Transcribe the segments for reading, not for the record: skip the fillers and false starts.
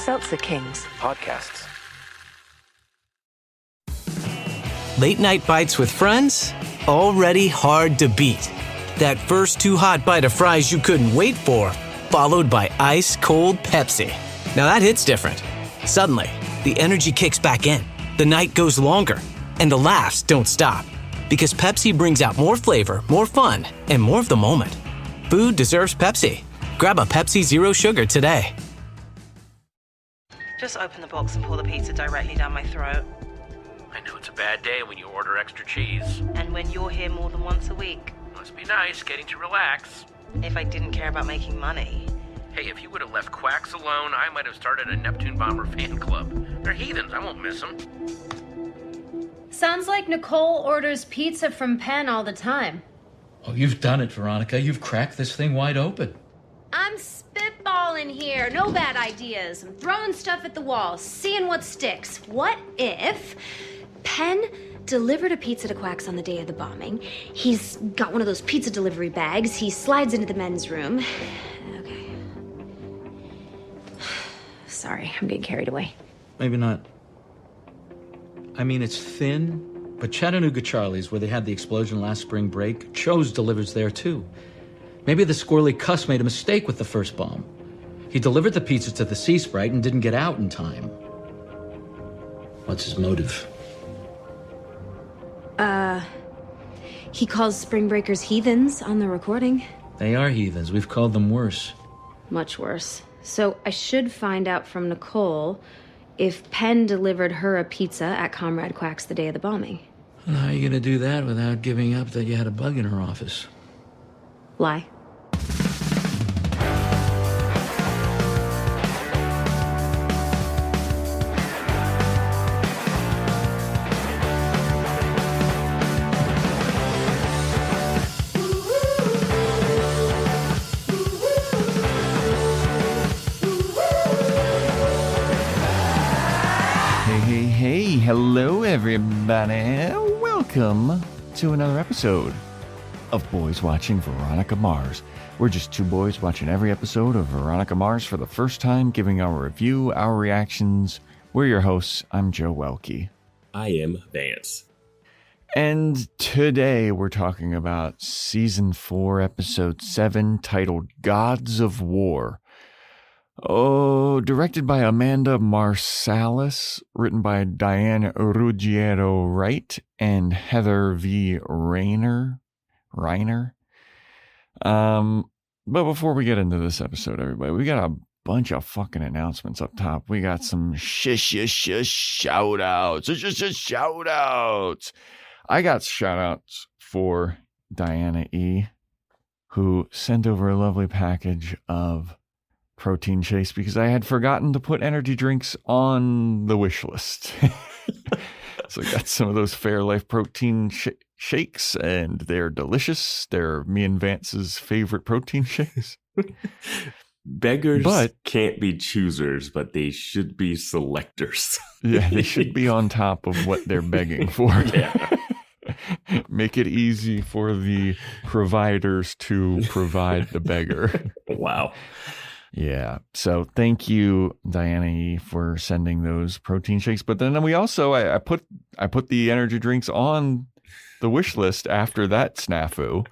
Seltzer Kings. Podcasts. Late night bites with friends? Already hard to beat. That first too hot bite of fries you couldn't wait for, followed by ice cold Pepsi. Now that hits different. Suddenly, the energy kicks back in, the night goes longer, and the laughs don't stop. Because Pepsi brings out more flavor, more fun, and more of the moment. Food deserves Pepsi. Grab a Pepsi Zero Sugar today. Just open the box and pour the pizza directly down my throat. I know it's a bad day when you order extra cheese. And when you're here more than once a week. Must be nice getting to relax. If I didn't care about making money. Hey, if you would have left quacks alone, I might have started a Neptune Bomber fan club. They're heathens, I won't miss them. Sounds like Nicole orders pizza from Penn all the time. Oh, you've done it, Veronica. You've cracked this thing wide open. I'm spitballing here. No bad ideas. I'm throwing stuff at the wall, seeing what sticks. What if Penn delivered a pizza to Quacks on the day of the bombing? He's got one of those pizza delivery bags. He slides into the men's room. Okay. Sorry, I'm getting carried away. Maybe not. I mean, it's thin, but Chattanooga Charlie's, where they had the explosion last spring break, Cho's delivers there too. Maybe the squirrely cuss made a mistake with the first bomb. He delivered the pizza to the Sea Sprite and didn't get out in time. What's his motive? He calls Spring Breakers heathens on the recording. They are heathens. We've called them worse. Much worse. So I should find out from Nicole if Penn delivered her a pizza at Comrade Quack's the day of the bombing. And how are you going to do that without giving up that you had a bug in her office? Lie. Hello, everybody. Welcome to another episode of Boys Watching Veronica Mars. We're just two boys watching every episode of Veronica Mars for the first time, giving our review, our reactions. We're your hosts. I'm Joe Welke. I am Vance. And today we're talking about Season 4, Episode 7, titled Gods of War. Oh, directed by Amanda Marsalis, written by Diane Ruggiero Wright and Heather V. Reiner. But before we get into this episode, everybody, we got a bunch of fucking announcements up top. We got some shout outs. I got shout outs for Diana E., who sent over a lovely package of protein shakes because I had forgotten to put energy drinks on the wish list. So I got some of those Fairlife protein shakes, and they're delicious. They're me and Vance's favorite protein shakes. Beggars can't be choosers, but they should be selectors. Yeah, they should be on top of what they're begging for. Yeah. Make it easy for the providers to provide the beggar. Wow. Yeah. So thank you, Diana E., for sending those protein shakes. But then we also, I put the energy drinks on the wish list after that snafu.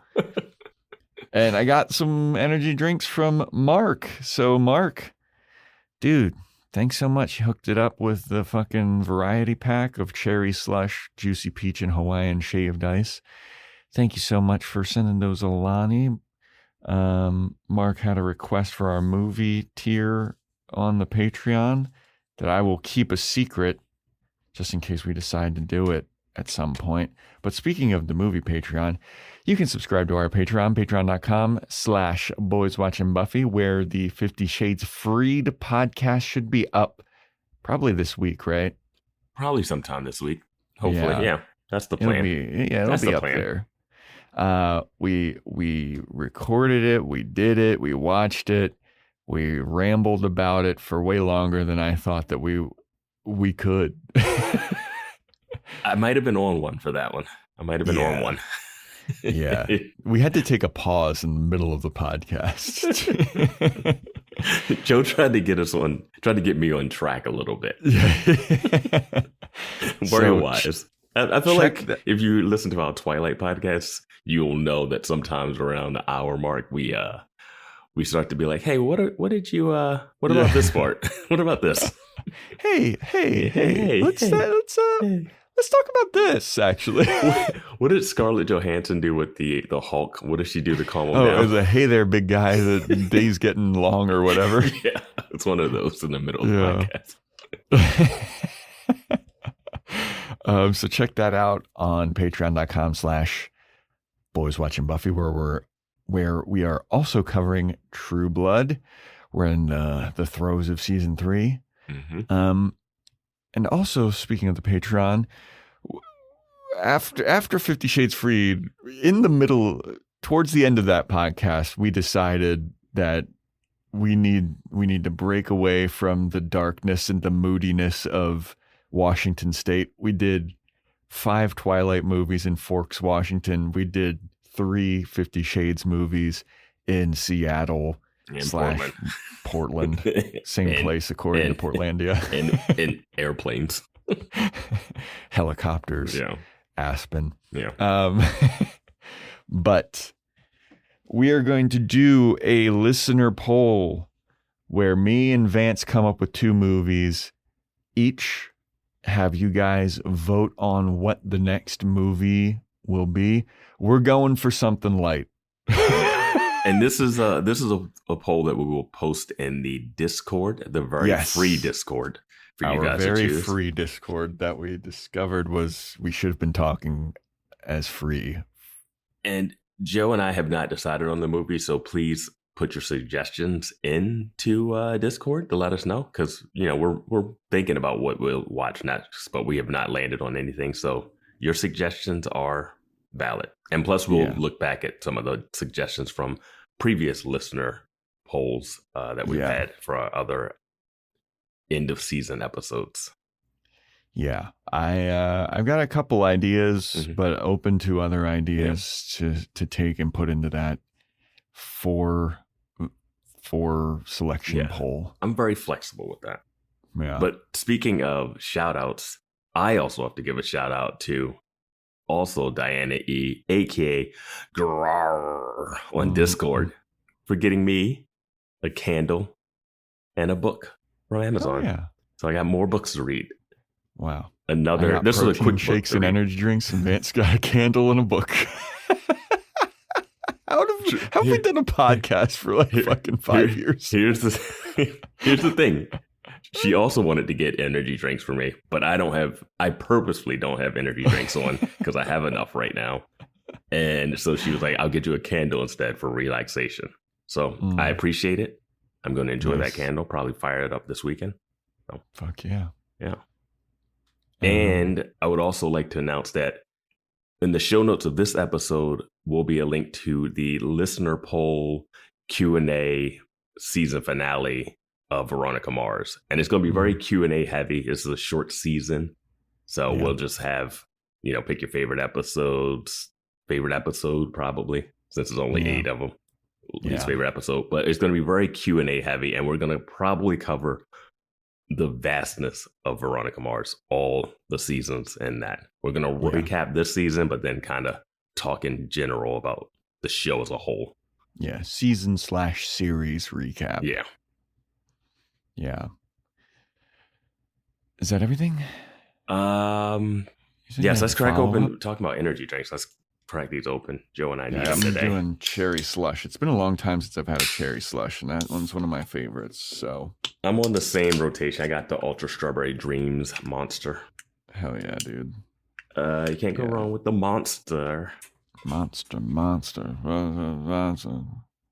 And I got some energy drinks from Mark. So Mark, dude, thanks so much. You hooked it up with the fucking variety pack of cherry slush, juicy peach, and Hawaiian shaved ice. Thank you so much for sending those Alani. Mark had a request for our movie tier on the Patreon that I will keep a secret just in case we decide to do it at some point. But speaking of the movie Patreon, you can subscribe to our Patreon, patreon.com/boyswatchingbuffy, where the 50 Shades Freed podcast should be up probably this week, right? Probably sometime this week. Hopefully. Yeah. That's the plan. It'll be up there. We recorded it, we did it, we watched it, we rambled about it for way longer than I thought that we could. I might have been on one for that one. On one. Yeah. We had to take a pause in the middle of the podcast. Joe tried to get me on track a little bit. Worry wise. I feel like if you listen to our Twilight podcast, you'll know that sometimes around the hour mark we start to be like, hey, what about this part? What about this? Hey, let's talk about this, actually. What did Scarlett Johansson do with the Hulk? What did she do to calm him down? It was a hey there, big guy, the day's getting long or whatever. Yeah, it's one of those in the middle of the podcast. So check that out on patreon.com/Boys Watching Buffy, where we are also covering True Blood. We're in the throes of season 3. Mm-hmm. And also, speaking of the Patreon, after 50 Shades Freed, in the middle, towards the end of that podcast, we decided that we need to break away from the darkness and the moodiness of Washington State. We did 5 Twilight movies in Forks, Washington. We did 3 50 Shades movies in Seattle / Portland. Same place according to Portlandia. And airplanes. Helicopters. Yeah. Aspen. Yeah. But we are going to do a listener poll where me and Vance come up with 2 movies, each have you guys vote on what the next movie will be. We're going for something light. And this is a poll that we will post in the Discord, the very free Discord for you guys to choose. Our very free Discord that we discovered we should have been talking as free. And Joe and I have not decided on the movie, so please put your suggestions into Discord to let us know, because we're thinking about what we'll watch next, but we have not landed on anything. So your suggestions are valid, and plus we'll look back at some of the suggestions from previous listener polls that we've had for our other end of season episodes. Yeah, I've got a couple ideas, but open to other ideas to take and put into that for selection poll. I'm very flexible with that. Yeah. But speaking of shout outs, I also have to give a shout out to also Diana E, aka Grar, on Discord, for getting me a candle and a book from Amazon. Oh, yeah. So I got more books to read. Wow. This is a quick shakes and energy drinks, and Vance got a candle and a book. How have we done a podcast for like fucking 5 years? Here's the thing. She also wanted to get energy drinks for me, but I purposefully don't have energy drinks on because I have enough right now. And so she was like, I'll get you a candle instead for relaxation. So I appreciate it. I'm going to enjoy that candle, probably fire it up this weekend. So, fuck yeah. Yeah. And I would also like to announce that in the show notes of this episode will be a link to the listener poll Q&A season finale of Veronica Mars. And it's going to be very Q&A heavy. This is a short season. So we'll just have, pick your favorite episode probably, since there's only 8 of them. Least favorite episode. But it's going to be very Q&A heavy. And we're going to probably cover the vastness of Veronica Mars, all the seasons in that. We're going to recap this season, but then kind of talk in general about the show as a whole. Yeah, season/series recap. Yeah. Yeah. Is that everything? Yes, let's crack open. Talking about energy drinks, let's crack these open. Joe and I need them today. I'm doing cherry slush. It's been a long time since I've had a cherry slush, and that one's one of my favorites. So I'm on the same rotation. I got the Ultra Strawberry Dreams Monster. Hell yeah, dude. You can't go wrong with the Monster. Monster.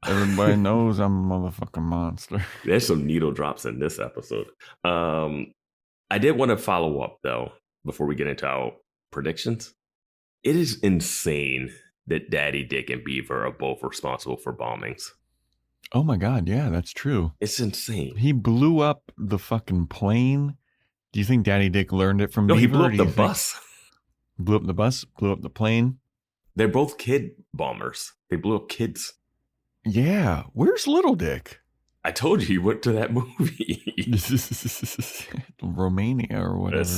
Everybody knows I'm a motherfucking monster. There's some needle drops in this episode. I did want to follow up, though, before we get into our predictions. It is insane that Daddy Dick and Beaver are both responsible for bombings. Oh my God, yeah, that's true. It's insane. He blew up the fucking plane. Do you think Daddy Dick learned it from Beaver? No, he blew up the bus. Blew up the bus? Blew up the plane? They're both kid bombers. They blew up kids. Yeah. Where's Little Dick? I told you he went to that movie. Romania or whatever.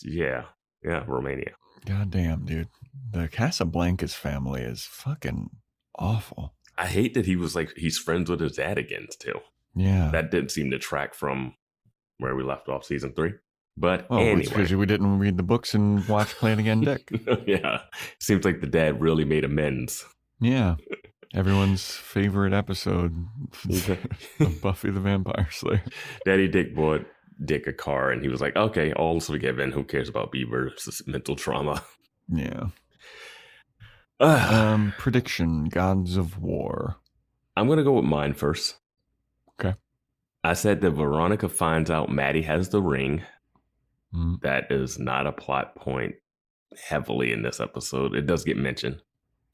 Yeah, Romania. God damn, dude. The Casablancas family is fucking awful. I hate that he was like, he's friends with his dad again, too. Yeah. That didn't seem to track from where we left off season 3. But Oh, anyway. it's because we didn't read the books and watch Play It Again Dick. Yeah. Seems like the dad really made amends. Yeah. Everyone's favorite episode of Buffy the Vampire Slayer. Daddy Dick bought Dick a car, and he was like, okay, all's forgiven. Who cares about Beaver's mental trauma? Yeah. Prediction, Gods of War. I'm going to go with mine first. Okay. I said that Veronica finds out Maddie has the ring. Mm. That is not a plot point heavily in this episode. It does get mentioned.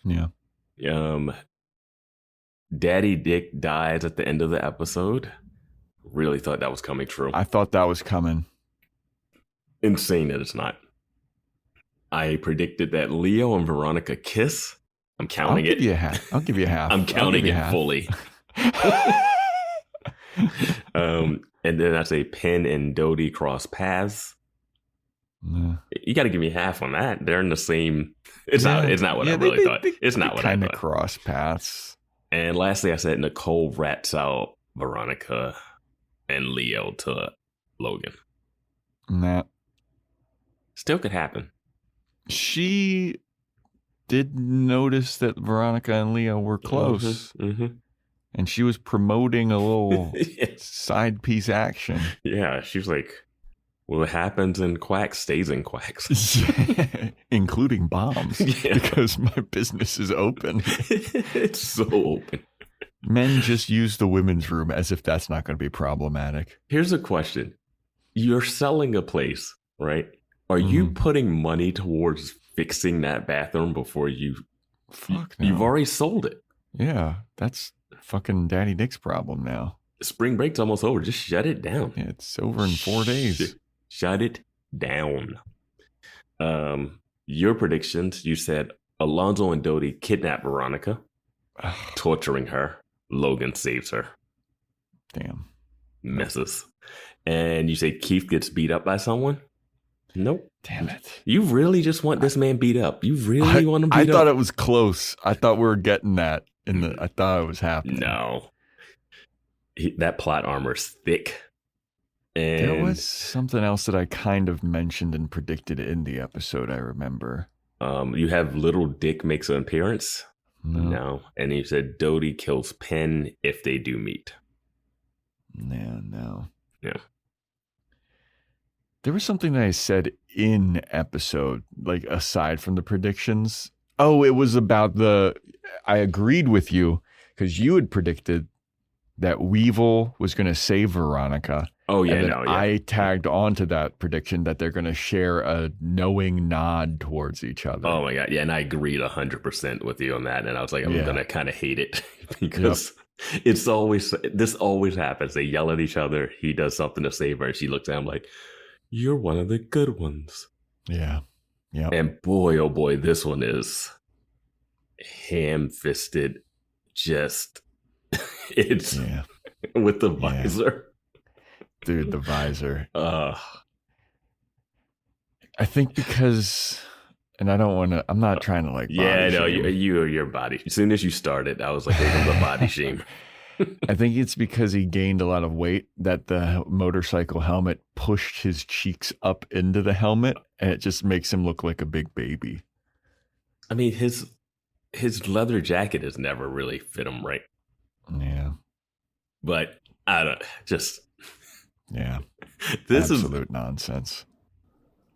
Yeah. Daddy Dick dies at the end of the episode. Really thought that was coming true. I thought that was coming. Insane that it's not. I predicted that Leo and Veronica kiss. I'm counting it. I'll give you half. I'm counting it fully. And then I say Penn and Dodie cross paths. Nah. You got to give me half on that. They're in the same. It's not what I really thought. It's not what I thought. Kind of cross paths. And lastly, I said Nicole rats out Veronica and Leo to Logan. Nah. Still could happen. She did notice that Veronica and Leo were close. Mm-hmm. And she was promoting a little side piece action. Yeah, she was like, what happens in Quacks stays in Quacks. Including bombs. Yeah. Because my business is open. It's so open. Men just use the women's room as if that's not going to be problematic. Here's a question. You're selling a place, right? Are you putting money towards fixing that bathroom before you... Fuck no. You've already sold it. Yeah, that's fucking Daddy Dick's problem now. Spring break's almost over. Just shut it down. Yeah, it's over in 4 days. Shut it down. Your predictions, you said Alonzo and Dodie kidnap Veronica, torturing her. Logan saves her. Damn. Messes. And you say Keith gets beat up by someone? Nope. Damn it. You really just want this man beat up. You really want him beat up? I thought it was close. I thought we were getting that. I thought it was happening. No. That plot armor is thick. And there was something else that I kind of mentioned and predicted in the episode, I remember. You have Little Dick makes an appearance. No. And you said Dodie kills Penn if they do meet. No. Yeah. There was something that I said in episode, like aside from the predictions. Oh, it was about I agreed with you because you had predicted that Weevil was going to save Veronica. Oh, yeah, and then I tagged onto that prediction that they're going to share a knowing nod towards each other. Oh, my God. Yeah, and I agreed 100% with you on that. And I was like, I'm going to kind of hate it because this always happens. They yell at each other. He does something to save her. And she looks at him like, you're one of the good ones. Yeah. Yeah. And boy, oh boy, this one is ham-fisted. Just, it's with the visor. Dude, the visor. I think because, and I don't want to, I'm not trying to like body shame. Your body. As soon as you started, I was like, here comes the body shame. I think it's because he gained a lot of weight that the motorcycle helmet pushed his cheeks up into the helmet, and it just makes him look like a big baby. I mean, his leather jacket has never really fit him right. Yeah. But I don't just. Yeah. This absolute nonsense.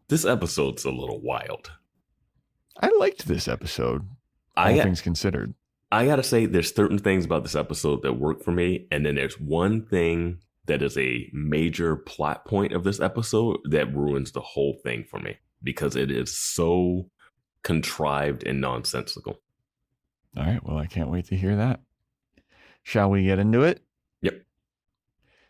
This episode's a little wild. I liked this episode. All things considered. I gotta say, there's certain things about this episode that work for me, and then there's one thing that is a major plot point of this episode that ruins the whole thing for me because it is so contrived and nonsensical. All right, well, I can't wait to hear that. Shall we get into it? Yep.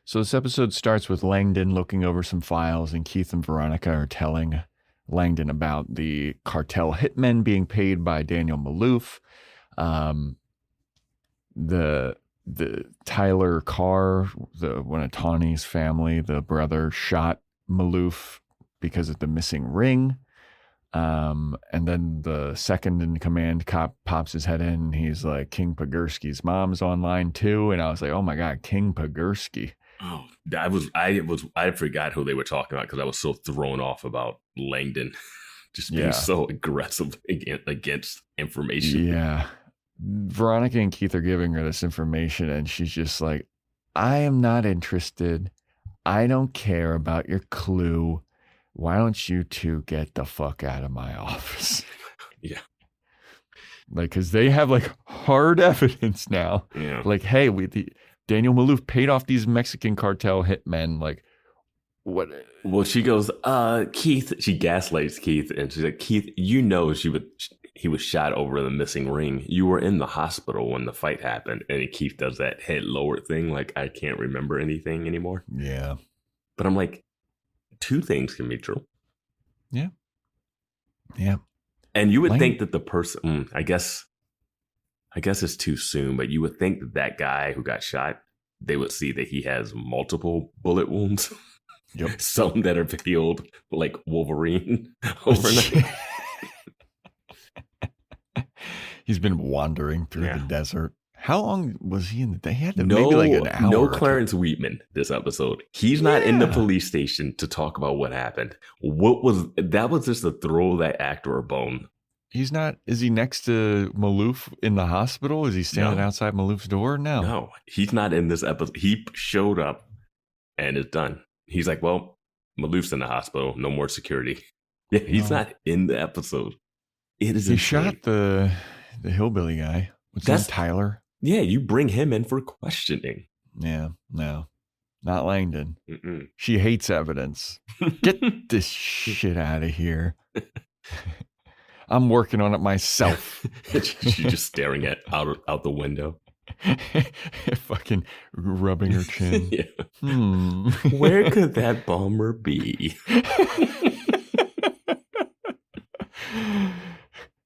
So this episode starts with Langdon looking over some files, and Keith and Veronica are telling Langdon about the cartel hitmen being paid by Daniel Malouf. the Tyler Carr, one of Tawny's family, the brother, shot Maloof because of the missing ring. And then the second in command cop pops his head in and he's like, King Pogorski's mom's online too. And I was like, oh my God, King Pogorski. Oh, I forgot who they were talking about because I was so thrown off about Langdon just being so aggressive against information. Yeah. Veronica and Keith are giving her this information and she's just like, I am not interested. I don't care about your clue. Why don't you two get the fuck out of my office? Yeah. Like, because they have like hard evidence now. Yeah. Like, hey, Daniel Maloof paid off these Mexican cartel hitmen. Like, what? Well, she goes, Keith, she gaslights Keith and she's like, Keith, you know he was shot over the missing ring. You were in the hospital when the fight happened. And Keith does that head lowered thing. Like, I can't remember anything anymore. Yeah. But I'm like, two things can be true. Yeah. Yeah. And you would think that the person, I guess it's too soon, but you would think that guy who got shot, they would see that he has multiple bullet wounds. Yep. Some that are healed like Wolverine overnight. He's been wandering through the desert. How long was he in the day? He had to maybe like an hour. No Clarence Wheatman this episode. He's not in the police station to talk about what happened. That was just to throw that actor a bone. He's not. Is he next to Maloof in the hospital? Is he standing outside Maloof's door? No, he's not in this episode. He showed up and it's done. He's like, well, Maloof's in the hospital. No more security. Yeah, he's not in the episode. It is. He shot the hillbilly guy. What's that? Tyler. Yeah, you bring him in for questioning. Yeah, no, not Langdon. Mm-mm. She hates evidence. Get this shit out of here. I'm working on it myself. She's just staring out the window. Fucking rubbing her chin. Yeah. Where could that bomber be?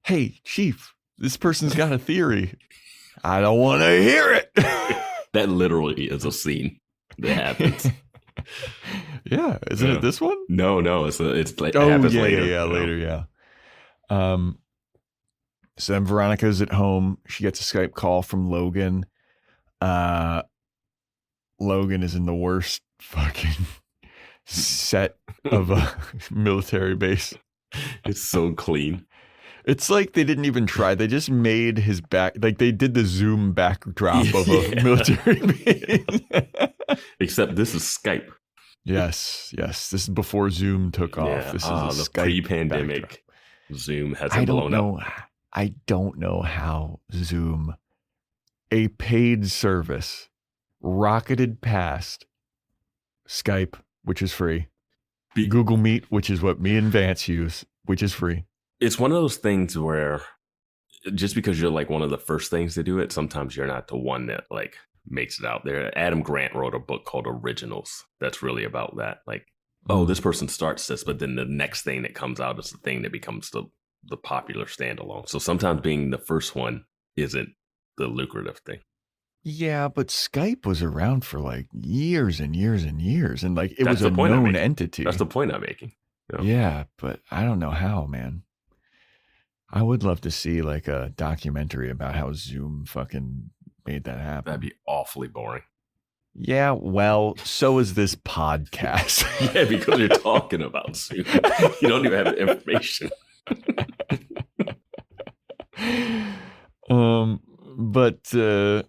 Hey, Chief, this person's got a theory. I don't want to hear it. That literally is a scene that happens. Yeah, isn't it this one? No, it's like happens later. Yeah, later, yeah. So then Veronica's at home. She gets a Skype call from Logan. Logan is in the worst fucking set of a military base. It's so clean. It's like they didn't even try. They just made his back, like they did the Zoom backdrop of a military base. Except this is Skype. Yes. This is before Zoom took off. This is the Skype pre-pandemic backdrop. Zoom hasn't blown up. I don't know how Zoom, a paid service, rocketed past Skype, which is free, Google Meet, which is what me and Vance use, which is free. It's one of those things where just because you're like one of the first things to do it, sometimes you're not the one that like makes it out there. Adam Grant wrote a book called Originals that's really about that. Like, oh, this person starts this, but then the next thing that comes out is the thing that becomes the popular standalone. So sometimes being the first one isn't the lucrative thing. Yeah, but Skype was around for like years and years and years. And like it was a known entity. That's the point I'm making. Yeah, but I don't know how, man. I would love to see like a documentary about how Zoom fucking made that happen. That'd be awfully boring. Yeah, well, so is this podcast. Yeah, because you're talking about Zoom. You don't even have the information. But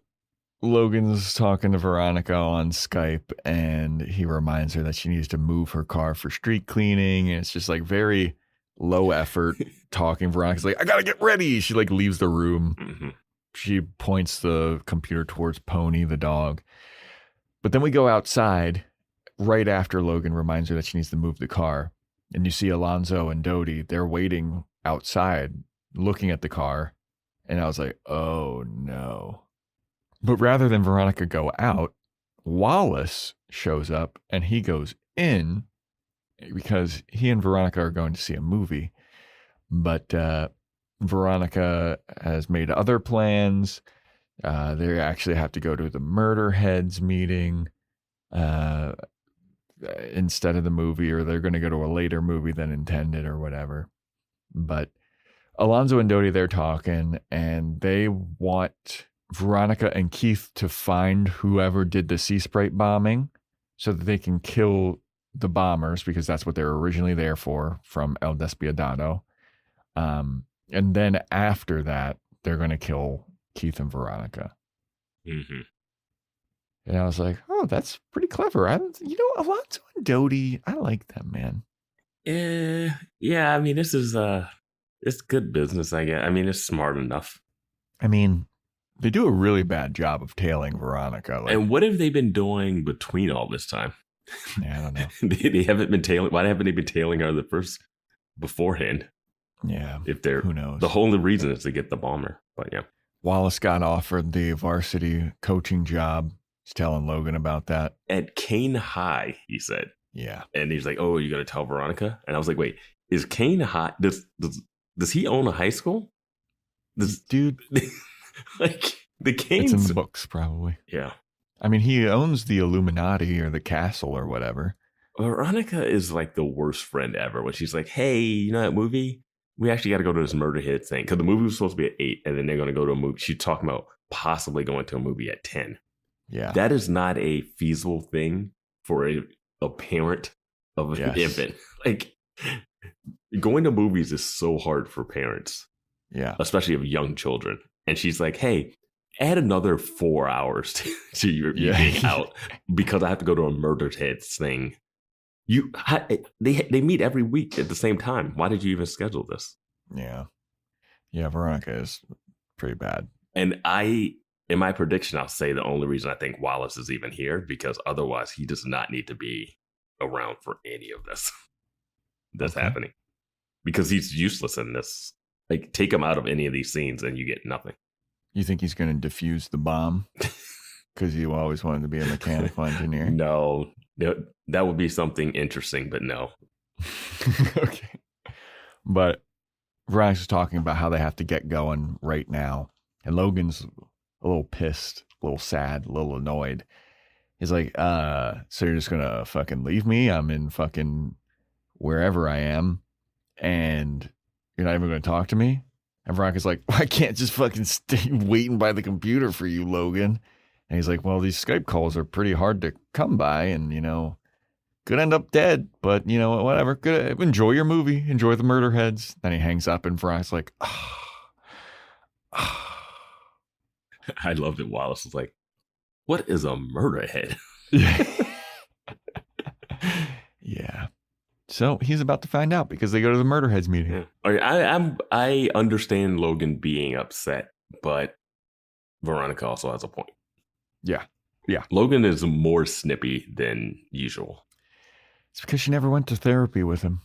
Logan's talking to Veronica on Skype and he reminds her that she needs to move her car for street cleaning. And it's just like very low effort talking. Veronica's like, I gotta get ready. She like leaves the room. Mm-hmm. She points the computer towards Pony, the dog. But then we go outside right after Logan reminds her that she needs to move the car. And you see Alonzo and Dodie, they're waiting outside looking at the car. And I was like, oh no. But rather than Veronica go out, Wallace shows up and he goes in because he and Veronica are going to see a movie. But Veronica has made other plans. They actually have to go to the Murderheads meeting instead of the movie, or they're going to go to a later movie than intended or whatever. But Alonzo and Dodie, they're talking, and they want Veronica and Keith to find whoever did the Sea Sprite bombing so that they can kill the bombers, because that's what they were originally there for, from El Despiadado. And then after that, they're going to kill Keith and Veronica. Mm-hmm. And I was like, oh, that's pretty clever. Alonzo and Dodie, I like them, man. Yeah, I mean, this is it's good business, I guess. I mean, it's smart enough. I mean, they do a really bad job of tailing Veronica. And what have they been doing between all this time? Yeah, I don't know. They haven't been tailing. Why haven't they been tailing her beforehand? Yeah. If they're, who knows? The whole reason is to get the bomber. But yeah. Wallace got offered the varsity coaching job. He's telling Logan about that. At Kane High, he said. Yeah. And he's like, oh, you got to tell Veronica? And I was like, wait, is Kane High, does he own a high school? Dude. Like, the Kane's. It's in the books, probably. Yeah. I mean, he owns the Illuminati or the castle or whatever. Veronica is like the worst friend ever when she's like, hey, you know that movie? We actually got to go to this Murderheads thing. Because the movie was supposed to be at 8, and then they're going to go to a movie. She's talking about possibly going to a movie at 10. Yeah. That is not a feasible thing for a parent of an infant. Like, going to movies is so hard for parents. Yeah. Especially of young children. And she's like, hey, add another 4 hours to your evening out because I have to go to a Murderheads thing. They meet every week at the same time. Why did you even schedule this? Yeah. Yeah, Veronica is pretty bad. And in my prediction, I'll say the only reason I think Wallace is even here, because otherwise he does not need to be around for any of this that's happening. Because he's useless in this. Like, take him out of any of these scenes and you get nothing. You think he's going to defuse the bomb? Because you always wanted to be a mechanical engineer? No. That would be something interesting, but no. Okay. But Veronica's talking about how they have to get going right now. And Logan's a little pissed, a little sad, a little annoyed. He's like, so you're just going to fucking leave me? I'm in fucking wherever I am. And you're not even going to talk to me? And Veronica's like, I can't just fucking stay waiting by the computer for you, Logan. And he's like, well, these Skype calls are pretty hard to come by, and, could end up dead, but, whatever. Good. Enjoy your movie. Enjoy the Murderheads. Then he hangs up, and Veronica's like, I love that Wallace is like, what is a Murderhead? Yeah. So he's about to find out because they go to the Murderheads meeting. Yeah. I understand Logan being upset, but Veronica also has a point. Yeah. Yeah. Logan is more snippy than usual. It's because she never went to therapy with him.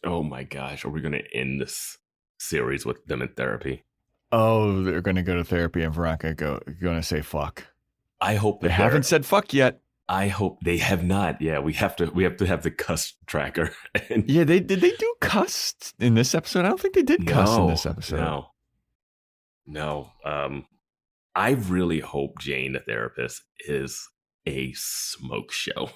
Oh my gosh. Are we going to end this series with them in therapy? Oh, they're going to go to therapy and Veronica going to say fuck. I hope they haven't said fuck yet. I hope they have not. Yeah, we have to have the cuss tracker. Yeah, did they do cuss in this episode? I don't think they did cuss in this episode. No. I really hope Jane, the therapist, is a smoke show.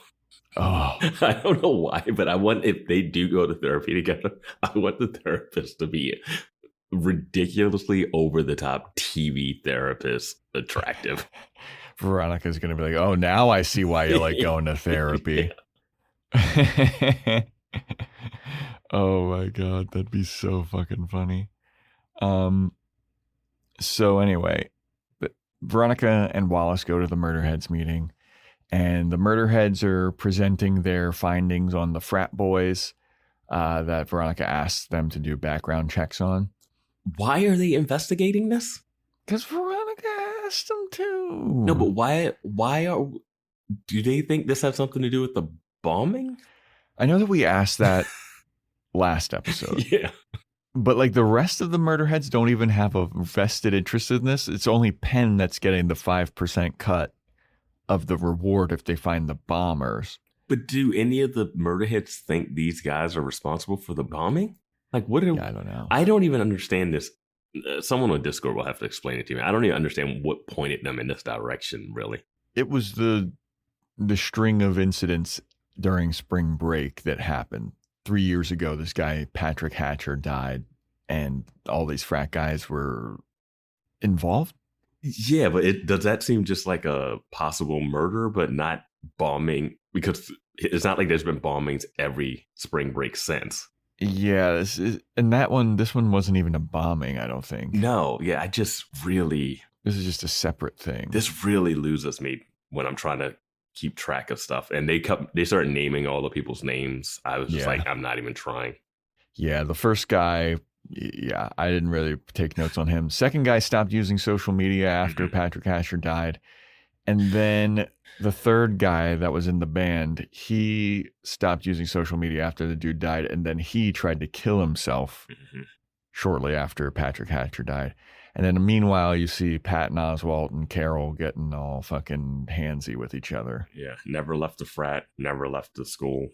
Oh. I don't know why, but if they do go to therapy together, I want the therapist to be ridiculously over the top TV therapist attractive. Veronica's going to be like, oh, now I see why you like going to therapy. Oh my God, that'd be so fucking funny. So anyway, Veronica and Wallace go to the Murderheads meeting, and the Murderheads are presenting their findings on the frat boys that Veronica asked them to do background checks on. Why are they investigating this? Because Veronica asked them to. No, but do they think this has something to do with the bombing? I know that we asked that last episode. Yeah. But like the rest of the Murderheads don't even have a vested interest in this. It's only Penn that's getting the 5% cut of the reward if they find the bombers. But do any of the Murderheads think these guys are responsible for the bombing? Like, I don't know. I don't even understand this. Someone on Discord will have to explain it to me. I don't even understand what pointed them in this direction, really. It was the string of incidents during spring break that happened. 3 years ago, this guy, Patrick Hatcher, died, and all these frat guys were involved. Yeah, but does that seem just like a possible murder, but not bombing? Because it's not like there's been bombings every spring break since. Yeah, this one wasn't even a bombing, I don't think. No, yeah, this is just a separate thing. This really loses me when I'm trying to keep track of stuff. And they started naming all the people's names. I was just like, I'm not even trying. Yeah, the first guy, I didn't really take notes on him. Second guy stopped using social media after Patrick Hatcher died. And then the third guy that was in the band, he stopped using social media after the dude died. And then he tried to kill himself shortly after Patrick Hatcher died. And then meanwhile, you see Pat and Oswalt and Carol getting all fucking handsy with each other. Yeah. Never left the frat, never left the school.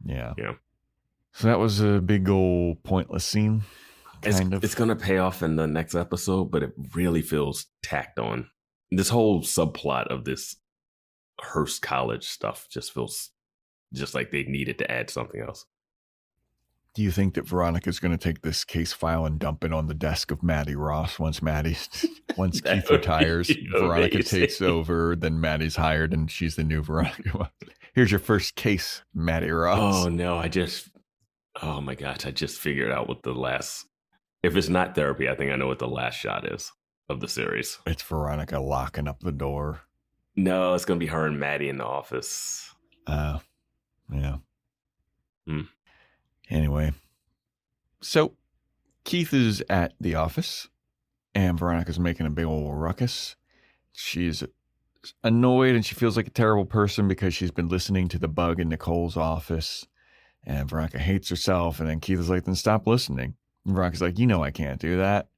Yeah. Yeah. So that was a big old pointless scene. It's going to pay off in the next episode, but it really feels tacked on. This whole subplot of this Hearst College stuff just feels just like they needed to add something else. Do you think that Veronica's going to take this case file and dump it on the desk of Maddie Ross once Keith retires? Veronica takes over, then Maddie's hired, and she's the new Veronica. Here's your first case, Maddie Ross. Oh, no, oh my gosh, I just figured out what the last, if it's not therapy, I think I know what the last shot is of the series. It's Veronica locking up the door. No, it's going to be her and Maddie in the office. Yeah. Anyway, so Keith is at the office, and Veronica's making a big old ruckus. She's annoyed, and she feels like a terrible person because she's been listening to the bug in Nicole's office, and Veronica hates herself, and then Keith is like, then stop listening. And Veronica's like, I can't do that.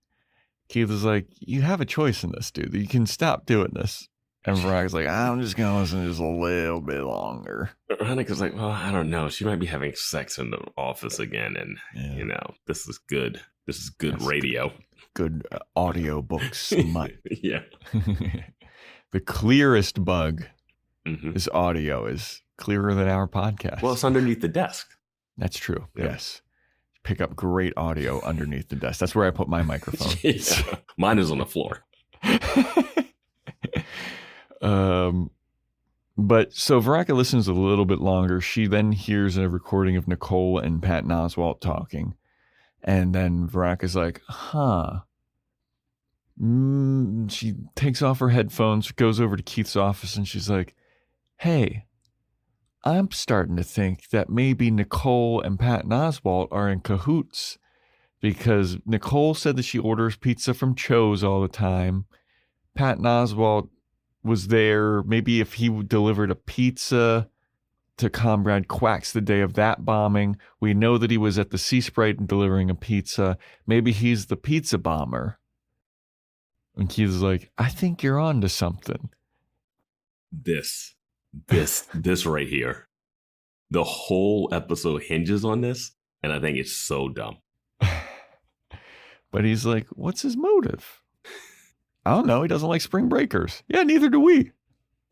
Keith is like, you have a choice in this, dude. You can stop doing this. And Veronica's like, I'm just going to listen just a little bit longer. Veronica's like, well, I don't know. She might be having sex in the office again. And, this is good. This is good. That's radio. Good audio book smut. Yeah. The clearest bug is audio is clearer than our podcast. Well, it's underneath the desk. That's true. Yeah. Yes. Pick up great audio underneath the desk. That's where I put my microphone. Yeah. Mine is on the floor. But so Veronica listens a little bit longer. She then hears a recording of Nicole and Pat and Oswalt talking. And then Veronica's like, she takes off her headphones, goes over to Keith's office, and she's like, hey, I'm starting to think that maybe Nicole and Pat and Oswalt are in cahoots, because Nicole said that she orders pizza from Cho's all the time. Pat and Oswalt was there. Maybe if he delivered a pizza to Comrade Quacks the day of that bombing, we know that he was at the Sea Sprite delivering a pizza. Maybe he's the pizza bomber. And Keith's like, I think you're on to something. This right here. The whole episode hinges on this, and I think it's so dumb. But he's like, what's his motive? I don't know. He doesn't like spring breakers. Yeah, neither do we.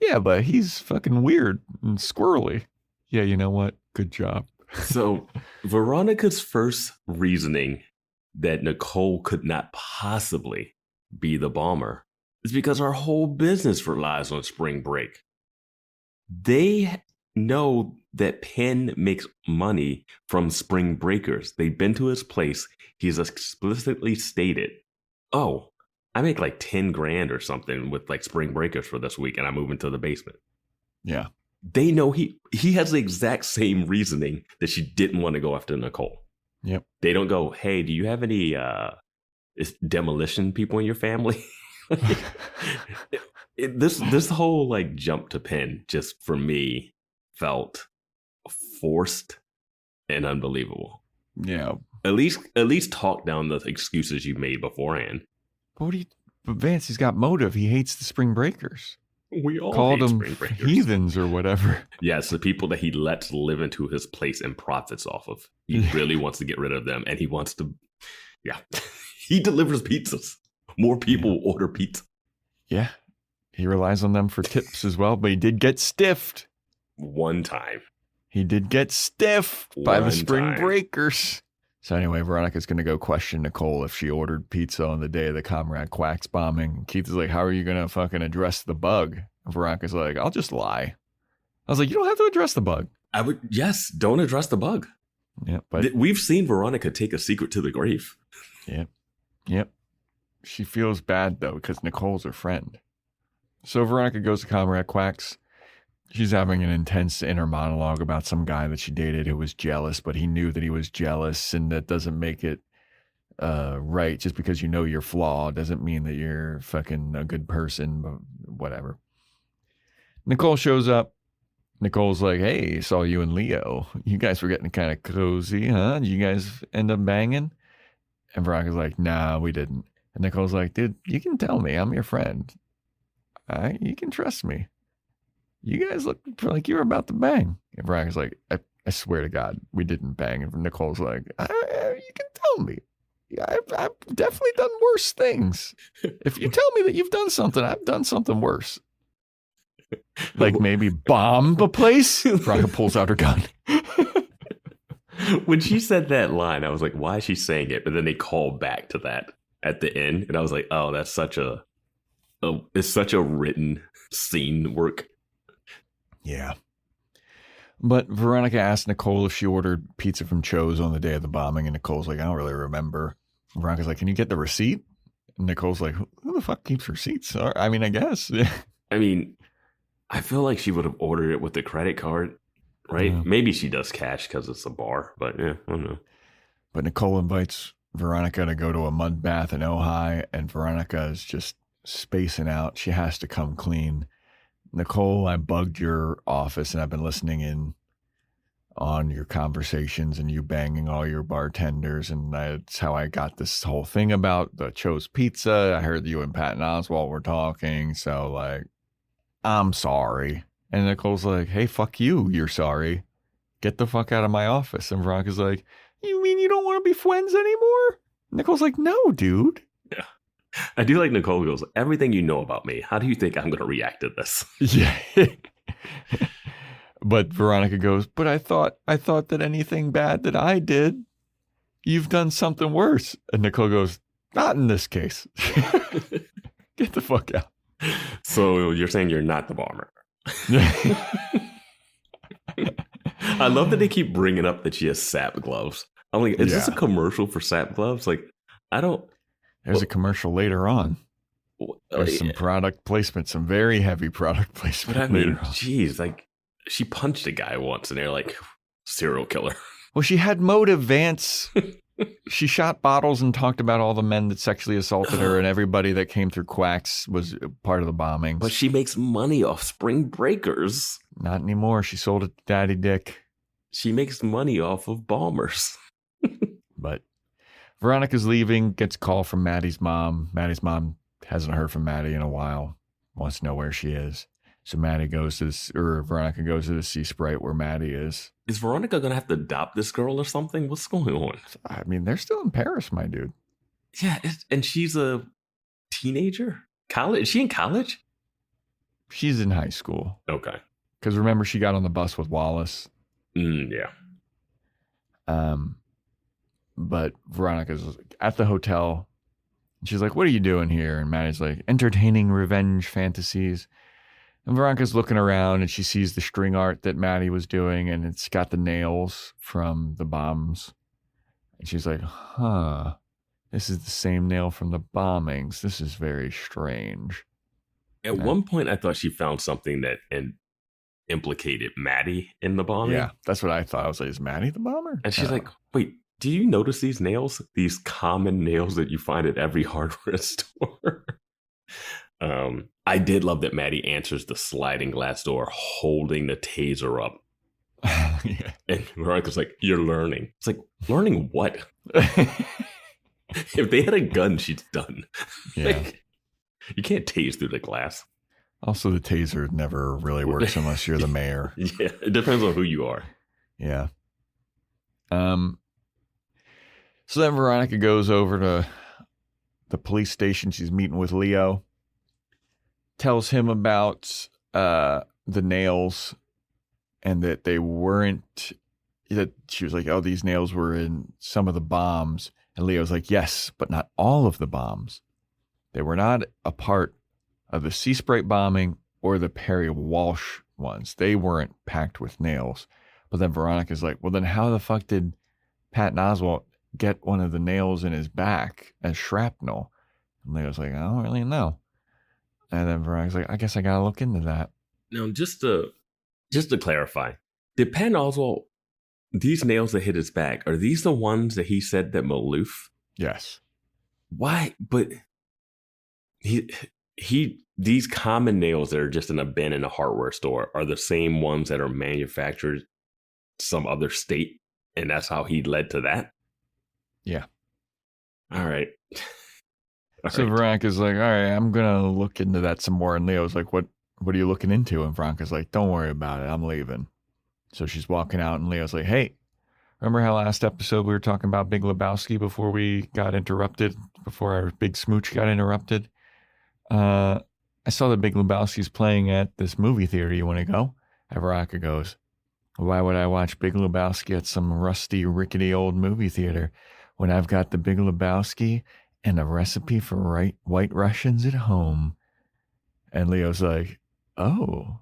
Yeah, but he's fucking weird and squirrely. Yeah, you know what? Good job. So Veronica's first reasoning that Nicole could not possibly be the bomber is because our whole business relies on spring break. They know that Penn makes money from spring breakers. They've been to his place. He's explicitly stated, oh, I make like 10 grand or something with like spring breakers for this week, and I move into the basement. Yeah. They know he has the exact same reasoning that she didn't want to go after Nicole. Yep. They don't go, hey, do you have any demolition people in your family? This whole like jump to Penn just for me felt forced and unbelievable. Yeah. At least talk down the excuses you made beforehand. But Vance, he's got motive. He hates the spring breakers. We all called hate them spring breakers. Heathens or whatever. Yes, the people that he lets live into his place and profits off of. He really wants to get rid of them, and he wants to. Yeah. He delivers pizzas. More people order pizza. Yeah. He relies on them for tips as well, but he did get stiffed. One time. He did get stiffed by the One spring time. breakers. So anyway, Veronica's going to go question Nicole if she ordered pizza on the day of the Comrade Quacks bombing. Keith is like, how are you going to fucking address the bug? And Veronica's like, I'll just lie. I was like, you don't have to address the bug. Yes, don't address the bug. Yeah, but We've seen Veronica take a secret to the grave. Yep. She feels bad, though, because Nicole's her friend. So Veronica goes to Comrade Quacks. She's having an intense inner monologue about some guy that she dated who was jealous, but he knew that he was jealous, and that doesn't make it right. Just because you know you're flawed doesn't mean that you're fucking a good person, but whatever. Nicole shows up. Nicole's like, hey, saw you and Leo. You guys were getting kind of cozy, huh? Did you guys end up banging? And Veronica's like, nah, we didn't. And Nicole's like, dude, you can tell me. I'm your friend. You can trust me. You guys look like you were about to bang. And Veronica's like, I swear to God, we didn't bang. And Nicole's like, you can tell me. I've definitely done worse things. If you tell me that you've done something, I've done something worse. Like maybe bomb the place? Veronica pulls out her gun. When she said that line, I was like, why is she saying it? But then they called back to that at the end. And I was like, oh, that's it's such a written scene work. Yeah. But Veronica asked Nicole if she ordered pizza from Cho's on the day of the bombing. And Nicole's like, I don't really remember. Veronica's like, can you get the receipt? And Nicole's like, who the fuck keeps receipts? I mean, I guess. I mean, I feel like she would have ordered it with the credit card, right? Yeah. Maybe she does cash because it's a bar, but yeah, I don't know. But Nicole invites Veronica to go to a mud bath in Ojai, and Veronica is just spacing out. She has to come clean. Nicole, I bugged your office, and I've been listening in on your conversations and you banging all your bartenders, and that's how I got this whole thing about the Cho's Pizza. I heard you and Patton Oswalt were talking, so like, I'm sorry. And Nicole's like, hey, fuck you, you're sorry. Get the fuck out of my office. And Veronica's like, you mean you don't want to be friends anymore? Nicole's like, no, dude. Yeah. I do like Nicole goes, everything you know about me, how do you think I'm going to react to this? Yeah. But Veronica goes, but I thought that anything bad that I did, you've done something worse. And Nicole goes, not in this case. Get the fuck out. So you're saying you're not the bomber. I love that they keep bringing up that she has sap gloves. I'm like, is this a commercial for sap gloves? Like, I don't. There's a commercial later on. There's some product placement, some very heavy product placement. But I mean, geez, like she punched a guy once and they're like, serial killer. Well, she had motive, Vance. She shot bottles and talked about all the men that sexually assaulted her, and everybody that came through Quacks was part of the bombings. But she makes money off spring breakers. Not anymore. She sold it to Daddy Dick. She makes money off of bombers. But Veronica's leaving, gets a call from Maddie's mom. Maddie's mom hasn't heard from Maddie in a while, wants to know where she is. So Veronica goes to the Sea Sprite where Maddie is. Is Veronica going to have to adopt this girl or something? What's going on? I mean, they're still in Paris, my dude. Yeah, and she's a teenager? College? Is she in college? She's in high school. Okay. Because remember, she got on the bus with Wallace. Yeah. But Veronica's at the hotel. She's like, what are you doing here? And Maddie's like, entertaining revenge fantasies. And Veronica's looking around and she sees the string art that Maddie was doing, and it's got the nails from the bombs. And she's like, huh, this is the same nail from the bombings. This is very strange. At one point, I thought she found something that implicated Maddie in the bombing. Yeah, that's what I thought. I was like, is Maddie the bomber? And she's like, wait, do you notice these nails? These common nails that you find at every hardware store? I did love that Maddie answers the sliding glass door holding the taser up. Yeah. And Veronica's like, you're learning. It's like, learning what? If they had a gun, she's done. Yeah. Like, you can't tase through the glass. Also, the taser never really works unless you're the mayor. Yeah, it depends on who you are. Yeah. So then Veronica goes over to the police station. She's meeting with Leo. Tells him about the nails and that they weren't, that she was like, oh, these nails were in some of the bombs. And Leo's like, yes, but not all of the bombs. They were not a part of the Sea Sprite bombing or the Perry Walsh ones. They weren't packed with nails. But then Veronica's like, well, then how the fuck did Patton Oswalt get one of the nails in his back as shrapnel? And Leo's like, I don't really know. And then Veronica's like, I guess I gotta look into that. Now, just to clarify, did Penn Oswalt, these nails that hit his back, are these the ones that he said that Maloof? Yes. Why? But these common nails that are just in a bin in a hardware store are the same ones that are manufactured some other state, and that's how he led to that? Yeah. All right. So Veronica's like, all right, I'm gonna look into that some more. And Leo's like, what are you looking into? And Veronica's like, don't worry about it, I'm leaving. So she's walking out, and Leo's like, hey, remember how last episode we were talking about Big Lebowski before we got interrupted, before our big smooch got interrupted? I saw the Big Lebowski's playing at this movie theater. You want to go? And Veronica goes, why would I watch Big Lebowski at some rusty, rickety old movie theater when I've got the Big Lebowski and a recipe for White Russians at home? And Leo's like, oh,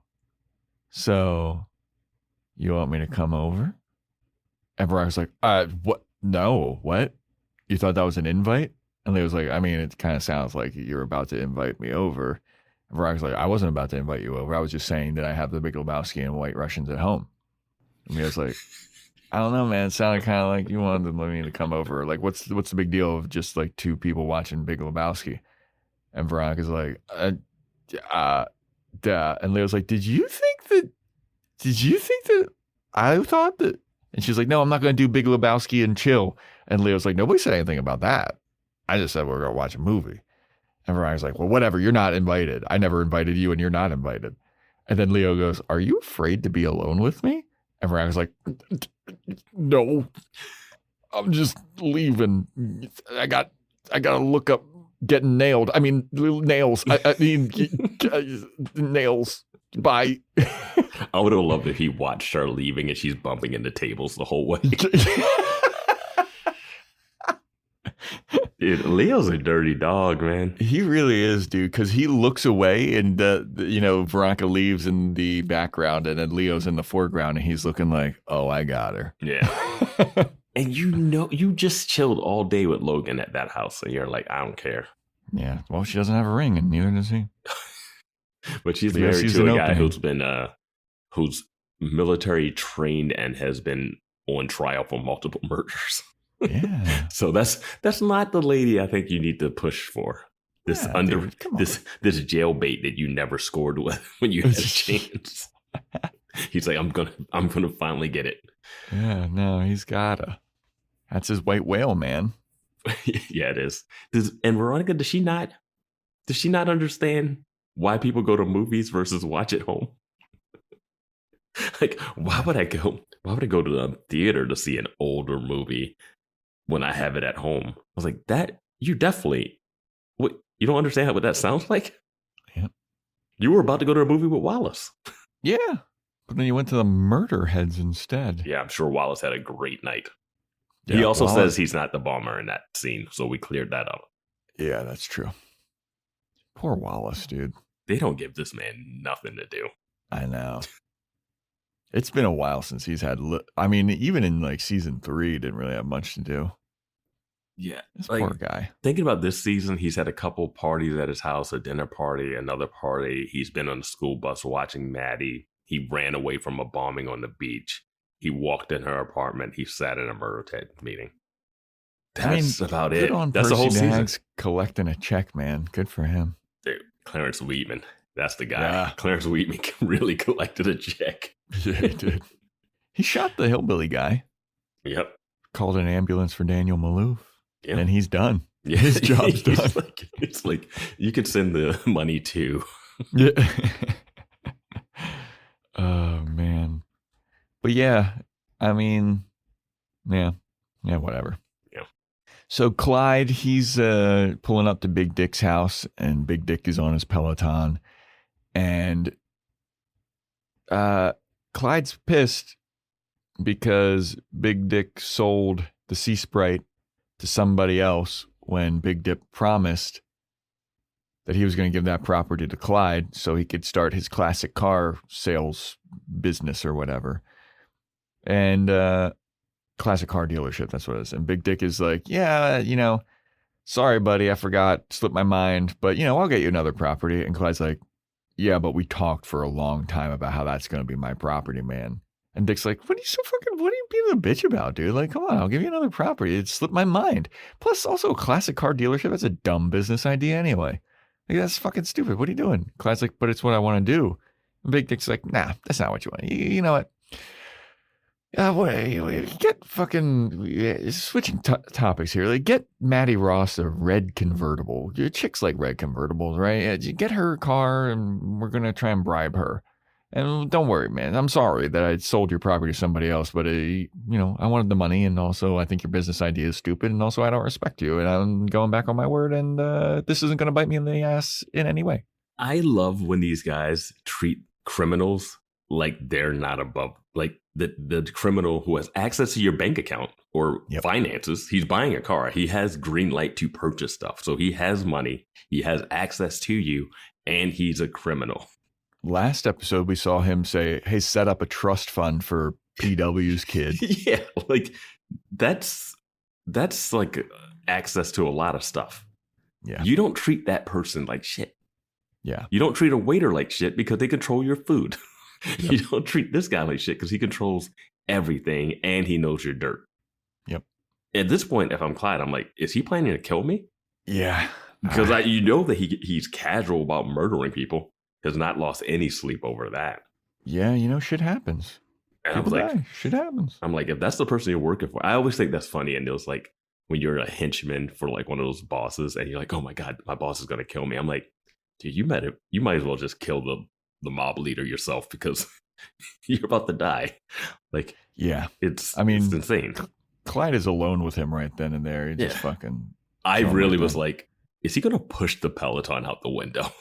so you want me to come over? And Veronica's like, what? No, what? You thought that was an invite? And Leo's like, I mean, it kind of sounds like you're about to invite me over. And Veronica's like, I wasn't about to invite you over. I was just saying that I have the Big Lebowski and White Russians at home. And Leo's like, I don't know, man. It sounded kind of like you wanted me to come over. Like, what's the big deal of just like two people watching Big Lebowski? And Veronica's like, and Leo's like, did you think that I thought that? And she's like, no, I'm not going to do Big Lebowski and chill. And Leo's like, nobody said anything about that. I just said we were going to watch a movie. And Veronica's like, well, whatever. You're not invited. I never invited you, and you're not invited. And then Leo goes, are you afraid to be alone with me? And Veronica's like, no, I'm just leaving. I got to look up getting nailed. I mean, nails. I mean, nails. Bye. I would have loved if he watched her leaving and she's bumping into tables the whole way. Dude, Leo's a dirty dog, man. He really is, dude, because he looks away and, Veronica leaves in the background and then Leo's in the foreground and he's looking like, oh, I got her. Yeah. And you just chilled all day with Logan at that house and you're like, I don't care. Yeah. Well, she doesn't have a ring and neither does he. But she's married to a guy who's been, who's military trained and has been on trial for multiple murders. Yeah. So that's not the lady I think you need to push for. This this jail bait that you never scored with when you had a chance. He's like, I'm gonna finally get it. Yeah, no, he's gotta. That's his white whale, man. Yeah, it is. And Veronica, does she not understand why people go to movies versus watch at home? Like, why would I go to the theater to see an older movie when I have it at home? I was like, that you definitely, what, you don't understand what that sounds like? Yeah. You were about to go to a movie with Wallace. Yeah. But then you went to the Murderheads instead. Yeah, I'm sure Wallace had a great night. Yeah, he also says he's not the bomber in that scene, so we cleared that up. Yeah, that's true. Poor Wallace, dude. They don't give this man nothing to do. I know. It's been a while since he's had, I mean, even in like season 3, he didn't really have much to do. Yeah. This poor guy. Thinking about this season, he's had a couple parties at his house, a dinner party, another party. He's been on the school bus watching Maddie. He ran away from a bombing on the beach. He walked in her apartment. He sat in a Murderhead meeting. That's about it. That's the whole season. Collecting a check, man. Good for him. Dude, Clarence Wheatman. That's the guy. Yeah. Clarence Wheatman really collected a check. Yeah, he did. He shot the hillbilly guy. Yep. Called an ambulance for Daniel Maloof. Yep. And he's done. Yeah. His job's done. It's like you could send the money to. Yeah. Oh, man. But yeah, I mean, yeah, whatever. Yeah. So Clyde, he's pulling up to Big Dick's house, and Big Dick is on his Peloton. And Clyde's pissed because Big Dick sold the Sea Sprite to somebody else when Big Dick promised that he was going to give that property to Clyde so he could start his classic car sales business or whatever. And classic car dealership, that's what it is. And Big Dick is like, yeah, sorry, buddy, I forgot, slipped my mind, but, I'll get you another property. And Clyde's like, yeah, but we talked for a long time about how that's going to be my property, man. And Dick's like, what are you being a bitch about, dude? Like, come on, I'll give you another property. It slipped my mind. Plus, also a classic car dealership, that's a dumb business idea anyway. Like, that's fucking stupid. What are you doing? Clyde's like, but it's what I want to do. And Big Dick's like, nah, that's not what you want. You know what? Get fucking switching topics here. Like, get Maddie Ross a red convertible. Chicks like red convertibles, right? Get her a car, and we're gonna try and bribe her. And don't worry, man. I'm sorry that I sold your property to somebody else, but I wanted the money, and also I think your business idea is stupid, and also I don't respect you, and I'm going back on my word, and this isn't gonna bite me in the ass in any way. I love when these guys treat criminals like they're not above, like the criminal who has access to your bank account or finances. He's buying a car. He has green light to purchase stuff. So he has money. He has access to you, and he's a criminal. Last episode, we saw him say, hey, set up a trust fund for PW's kid. Yeah, like that's like access to a lot of stuff. Yeah. You don't treat that person like shit. Yeah. You don't treat a waiter like shit because they control your food. Yep. You don't treat this guy like shit because he controls everything and he knows your dirt. Yep. At this point, if I'm Clyde, I'm like, is he planning to kill me? Yeah. Because that he's casual about murdering people. Has not lost any sleep over that. Yeah, shit happens. And People I was like, die. Shit happens. I'm like, if that's the person you're working for, I always think that's funny. And it was like, when you're a henchman for like one of those bosses and you're like, oh my God, my boss is going to kill me. I'm like, dude, you might as well just kill the mob leader yourself because you're about to die. Like, yeah, it's insane. Clyde is alone with him right then and there. He just fucking. I really was like, is he going to push the Peloton out the window?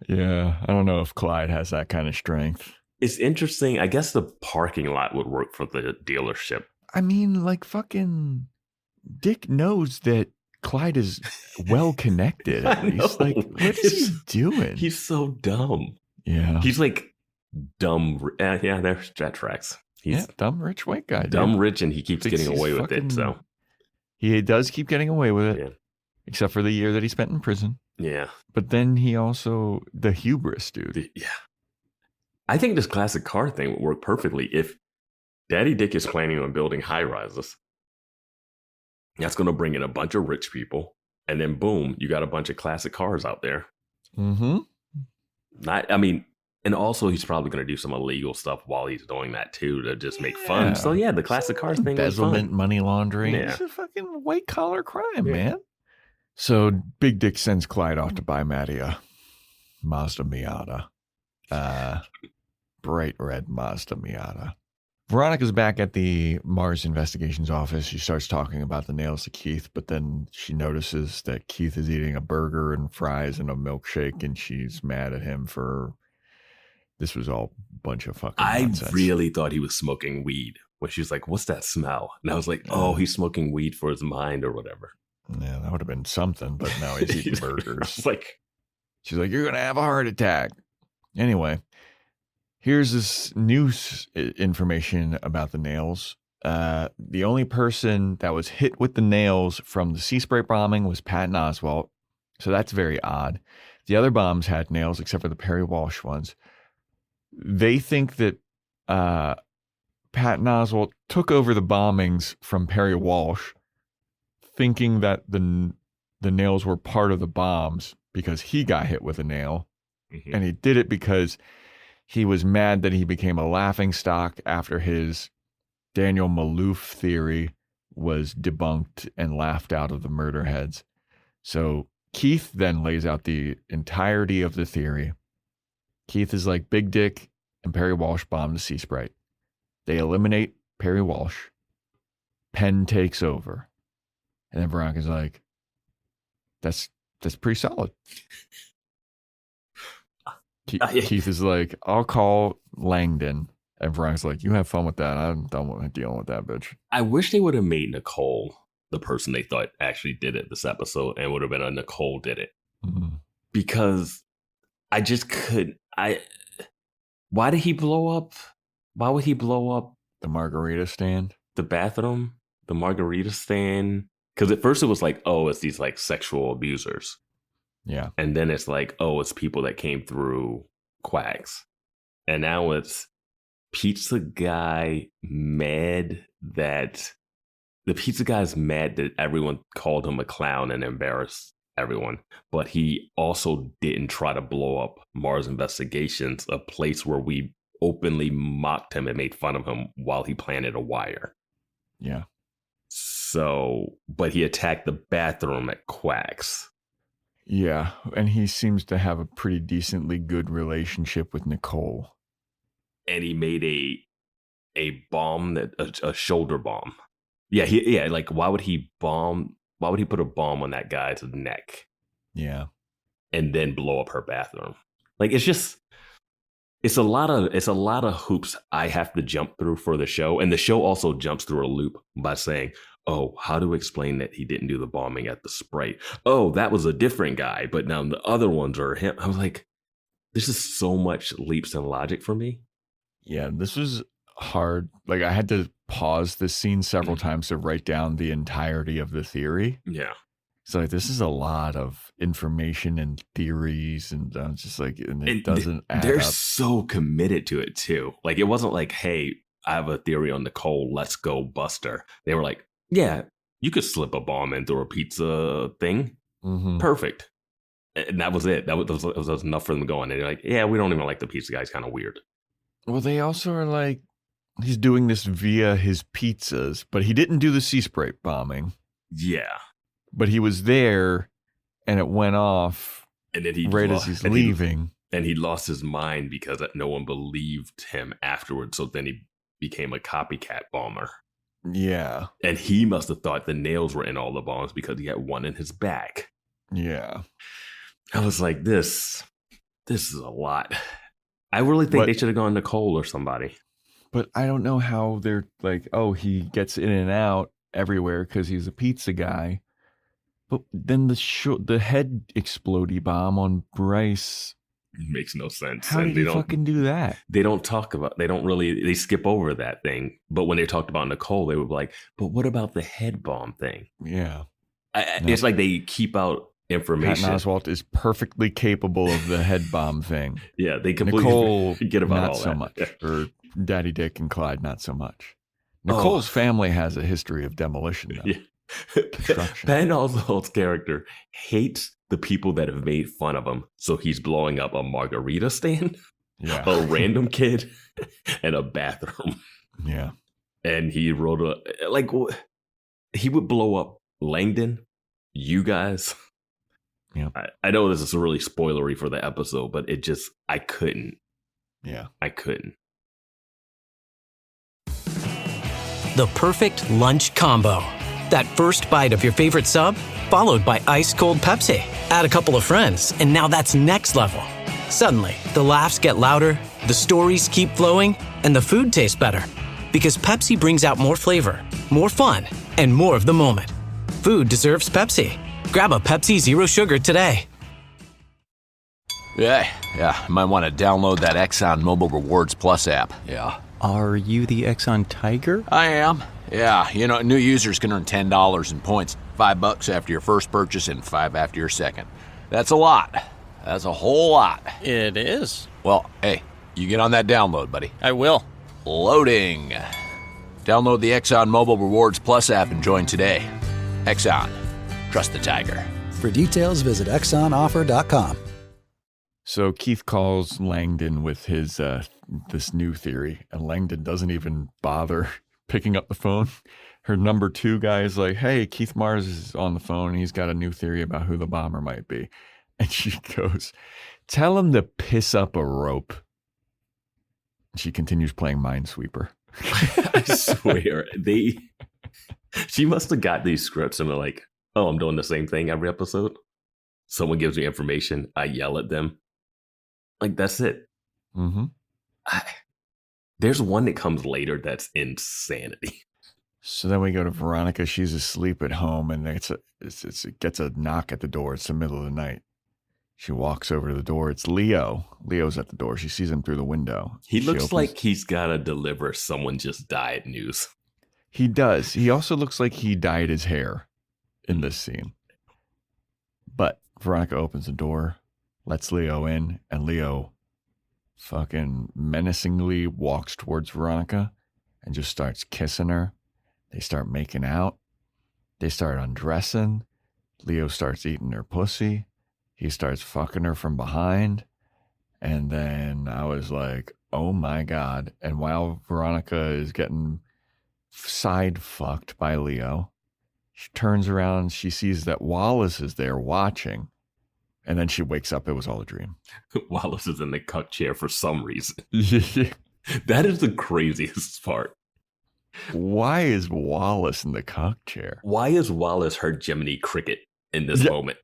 Yeah, I don't know if Clyde has that kind of strength. It's interesting. I guess the parking lot would work for the dealership. I mean, like, fucking Dick knows that Clyde is well connected, at least. Like, what is he doing? He's so dumb. Yeah. He's like dumb. Yeah, that tracks. He's dumb, rich, white guy. Dumb, rich, and he keeps getting away with it. So he does keep getting away with it, except for the year that he spent in prison. Yeah. But then he also, the hubris, dude. Yeah. I think this classic car thing would work perfectly if Daddy Dick is planning on building high rises. That's going to bring in a bunch of rich people. And then boom, you got a bunch of classic cars out there. Mm-hmm. And also he's probably going to do some illegal stuff while he's doing that too to just make fun. So yeah, the classic cars thing was fun. Embezzlement, money laundering. Yeah. It's a fucking white collar crime, man. So Big Dick sends Clyde off to buy Maddie a Mazda Miata. Bright red Mazda Miata. Veronica's back at the Mars Investigations office. She starts talking about the nails to Keith, but then she notices that Keith is eating a burger and fries and a milkshake, and she's mad at him for... This was all a bunch of fucking nonsense. I really thought he was smoking weed when she was like, what's that smell? And I was like, oh, he's smoking weed for his mind or whatever. Yeah, that would have been something, but now he's eating burgers. She's like, you're going to have a heart attack. Anyway, here's this news information about the nails. The only person that was hit with the nails from the Sea Spray bombing was Patton Oswalt. So that's very odd. The other bombs had nails except for the Perry Walsh ones. They think that Patton Oswalt took over the bombings from Perry Walsh, thinking that the nails were part of the bombs because he got hit with a nail. Mm-hmm. And he did it because he was mad that he became a laughingstock after his Daniel Malouf theory was debunked and laughed out of the Murderheads. So Keith then lays out the entirety of the theory. Keith is like, Big Dick and Perry Walsh bombed the Sea Sprite. They eliminate Perry Walsh. Penn takes over. And then Veronica's like, that's pretty solid. Keith is like, I'll call Langdon. And Veronica's like, you have fun with that. I'm done with dealing with that bitch. I wish they would have made Nicole the person they thought actually did it this episode, and would have been a Nicole did it. Mm-hmm. Because I just couldn't. Why did he blow up? Why would he blow up The margarita stand? the bathroom, the margarita stand? Because at first it was like, oh, it's these like sexual abusers. Yeah. And then it's like, oh, it's people that came through quacks. And now it's pizza guy mad that the pizza guy's mad that everyone called him a clown and embarrassed everyone. But he also didn't try to blow up Mars Investigations, a place where we openly mocked him and made fun of him while he planted a wire. Yeah. So, but he attacked the bathroom at Quacks. Yeah. And he seems to have a pretty decently good relationship with Nicole. And he made a bomb, a shoulder bomb. Yeah, like why would he put a bomb on that guy's neck? Yeah. And then blow up her bathroom? Like it's a lot of hoops I have to jump through for the show. And the show also jumps through a loop by saying, oh, how to explain that he didn't do the bombing at the Sprite? Oh, that was a different guy, but now the other ones are him. I was like, this is so much leaps in logic for me. Yeah, this was hard. Like, I had to pause this scene several times to write down the entirety of the theory. Yeah. So like, this is a lot of information and theories, and I'm just like, and it doesn't add They're up. so committed to it too. Like, it wasn't like, hey, I have a theory on Nicole, let's go bust her. They were like, yeah, you could slip a bomb into a pizza thing. Mm-hmm. Perfect. And that was it. That was enough for them to go on. And they're like, yeah, we don't even like the pizza guy. He's kind of weird. Well, they also are like, he's doing this via his pizzas, but he didn't do the sea spray bombing. Yeah. But he was there, and it went off and then as he's leaving. And he lost his mind because no one believed him afterwards. So then he became a copycat bomber. Yeah. And he must have thought the nails were in all the bombs because he had one in his back. Yeah. I was like, this is a lot. I really think they should have gone Nicole or somebody. But I don't know how they're like, oh, he gets in and out everywhere because he's a pizza guy. But then the head explodey bomb on Bryce makes no sense. How did he fucking do that? They skip over that thing. But when they talked about Nicole, they were like, but what about the head bomb thing? Yeah. It's like they keep out information. Patton Oswalt is perfectly capable of the head bomb thing. Yeah, they completely Nicole, forget about not all so that. much. Yeah. Or Daddy Dick and Clyde, not so much. Nicole's family has a history of demolition, though. Yeah. Destruction. Patton Oswalt's character hates the people that have made fun of him, so he's blowing up a margarita stand, a random kid, and a bathroom. Yeah. And he wrote he would blow up Langdon, you guys. Yeah. I know this is really spoilery for the episode, but I couldn't. Yeah. I couldn't. The perfect lunch combo. That first bite of your favorite sub, followed by ice-cold Pepsi. Add a couple of friends, and now that's next level. Suddenly, the laughs get louder, the stories keep flowing, and the food tastes better. Because Pepsi brings out more flavor, more fun, and more of the moment. Food deserves Pepsi. Grab a Pepsi Zero Sugar today. Yeah. Might want to download that Exxon Mobile Rewards Plus app. Yeah. Are you the Exxon Tiger? I am. Yeah, new users can earn $10 in points, $5 after your first purchase and $5 after your second. That's a lot. That's a whole lot. It is. Well, hey, you get on that download, buddy. I will. Loading. Download the Exxon Mobile Rewards Plus app and join today. Exxon. Trust the Tiger. For details, visit ExxonOffer.com. So Keith calls Langdon with his this new theory, and Langdon doesn't even bother picking up the phone. Her number 2 guy is like, hey, Keith Mars is on the phone. He's got a new theory about who the bomber might be. And she goes, tell him to piss up a rope. She continues playing Minesweeper. I swear, She must have got these scripts and they're like, oh, I'm doing the same thing every episode. Someone gives me information. I yell at them. Like, that's it. Mm-hmm. There's one that comes later that's insanity. So then we go to Veronica. She's asleep at home, and it gets a knock at the door. It's the middle of the night. She walks over to the door. It's Leo. Leo's at the door. She sees him through the window. He looks like he's got to deliver someone just died news. He does. He also looks like he dyed his hair in this scene. But Veronica opens the door, lets Leo in, and Leo fucking menacingly walks towards Veronica and just starts kissing her. They start making out. They start undressing. Leo starts eating her pussy. He starts fucking her from behind. And then I was like, oh my God. And while Veronica is getting side fucked by Leo, she turns around. She sees that Wallace is there watching. And then she wakes up. It was all a dream. Wallace is in the cuck chair for some reason. That is the craziest part. Why is Wallace in the cuck chair? Why is Wallace her Jiminy Cricket in this moment?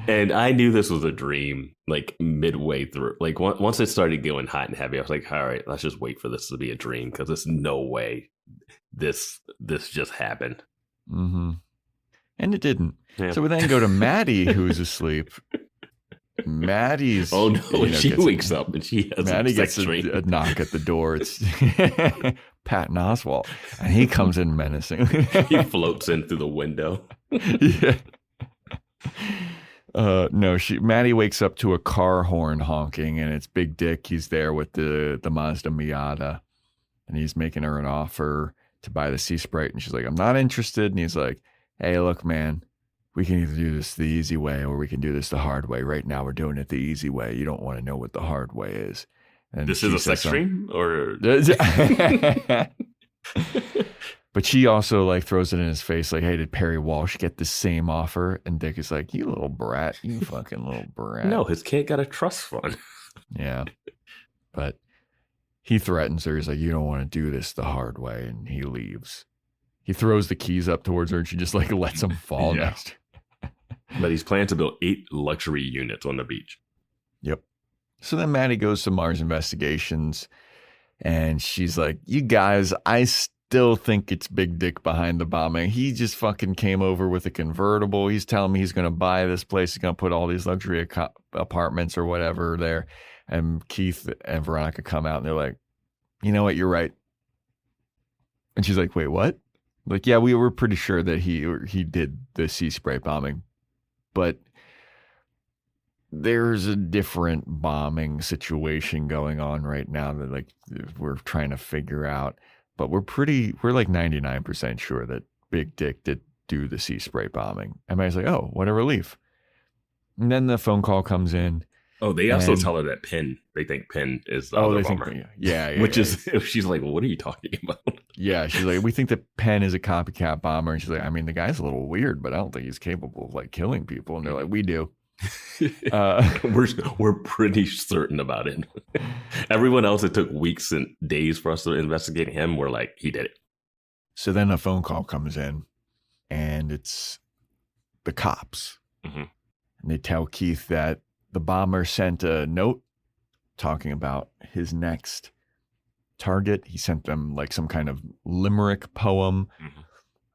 And I knew this was a dream, like midway through. Like once it started going hot and heavy, I was like, all right, let's just wait for this to be a dream because there's no way this just happened. Mm-hmm. And it didn't. Yeah. So we then go to Maddie, who's asleep. Maddie's she wakes up and she has Maddie a gets a knock at the door. It's Patton Oswalt, and he comes in menacingly. He floats in through the window. Yeah. No, Maddie wakes up to a car horn honking, and it's Big Dick. He's there with the Mazda Miata, and he's making her an offer to buy the Sea Sprite, and she's like, "I'm not interested." And he's like, "Hey, look, man. We can either do this the easy way or we can do this the hard way. Right now, we're doing it the easy way. You don't want to know what the hard way is." And this is a sex dream, or? But she also like throws it in his face, like, "Hey, did Perry Walsh get the same offer?" And Dick is like, "You little brat, you fucking little brat." No, his kid got a trust fund. Yeah, but he threatens her. He's like, "You don't want to do this the hard way," and he leaves. He throws the keys up towards her, and she just like lets them fall next. But he's planning to build 8 luxury units on the beach. Yep. So then Maddie goes to Mars Investigations, and she's like, "You guys, I still think it's Big Dick behind the bombing. He just fucking came over with a convertible. He's telling me he's going to buy this place. He's going to put all these luxury apartments or whatever there." And Keith and Veronica come out, and they're like, "You know what? You're right." And she's like, "Wait, what?" Like, yeah, we were pretty sure that he did the Sea Spray bombing, but there's a different bombing situation going on right now that like we're trying to figure out. But we're like 99% sure that Big Dick did do the Sea Spray bombing. And Maddie's like, "Oh, what a relief." And then the phone call comes in. Oh, they also tell her that Penn, they think Penn is the other bomber. Yeah. Which is, she's like, "What are you talking about?" Yeah, she's like, "We think that Penn is a copycat bomber." And she's like, "I mean, the guy's a little weird, but I don't think he's capable of like killing people." And they're like, "We do." We're pretty certain about it. Everyone else, it took weeks and days for us to investigate him. We're like, he did it. So then a phone call comes in, and it's the cops. Mm-hmm. And they tell Keith that the bomber sent a note talking about his next target. He sent them like some kind of limerick poem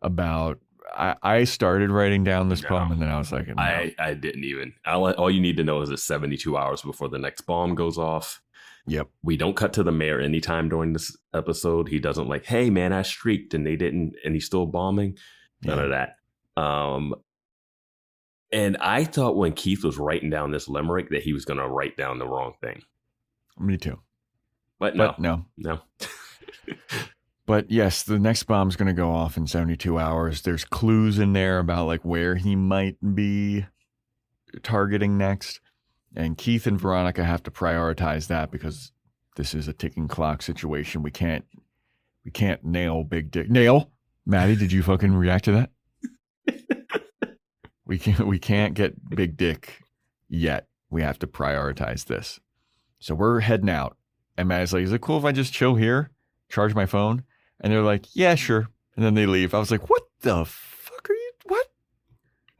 about. I started writing down this poem, and then I was like, no. I didn't even. All you need to know is it's 72 hours before the next bomb goes off. Yep. We don't cut to the mayor anytime during this episode. He doesn't like, "Hey man, I streaked and they didn't, and he's still bombing." None of that. And I thought when Keith was writing down this limerick that he was going to write down the wrong thing. Me too. But no. No. But yes, the next bomb's going to go off in 72 hours. There's clues in there about like where he might be targeting next. And Keith and Veronica have to prioritize that because this is a ticking clock situation. We can't nail Big Dick. Nail? Maddie, did you fucking react to that? We can't get Big Dick yet. We have to prioritize this. So we're heading out. And Maddie's like, "Is it cool if I just chill here? Charge my phone?" And they're like, yeah, sure. And then they leave. I was like, what the fuck are you? What?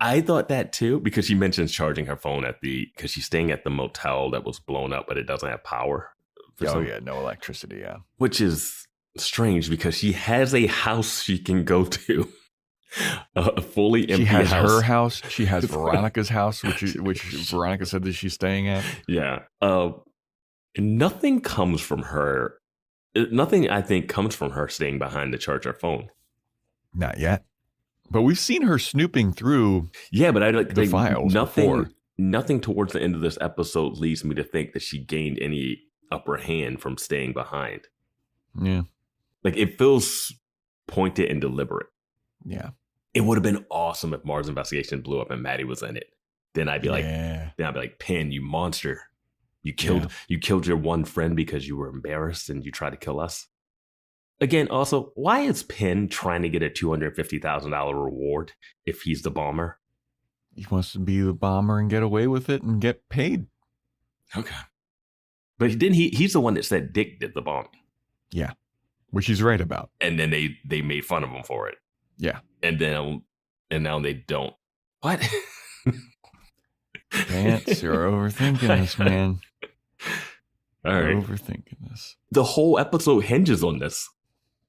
I thought that too, because she mentions charging her phone because she's staying at the motel that was blown up, but it doesn't have power. Yeah, no electricity, yeah. Which is strange because she has a house she can go to. A fully empty house. She has her house. She has Veronica's house, which Veronica said that she's staying at. Yeah. Nothing comes from her. Nothing, I think, comes from her staying behind to charge her phone. Not yet. But we've seen her snooping through. Yeah, but I like the files. Nothing towards the end of this episode leads me to think that she gained any upper hand from staying behind. Yeah. Like, it feels pointed and deliberate. Yeah. It would have been awesome if Mars Investigation blew up and Maddie was in it. Then I'd be like, Penn, you monster. You killed your one friend because you were embarrassed and you tried to kill us. Again, also, why is Penn trying to get a $250,000 reward if he's the bomber? He wants to be the bomber and get away with it and get paid. Okay. But he's the one that said Dick did the bombing. Yeah. Which he's right about. And then they made fun of him for it. Yeah. And now they don't. What? Vance, you're overthinking this, man. All right. You're overthinking this. The whole episode hinges on this.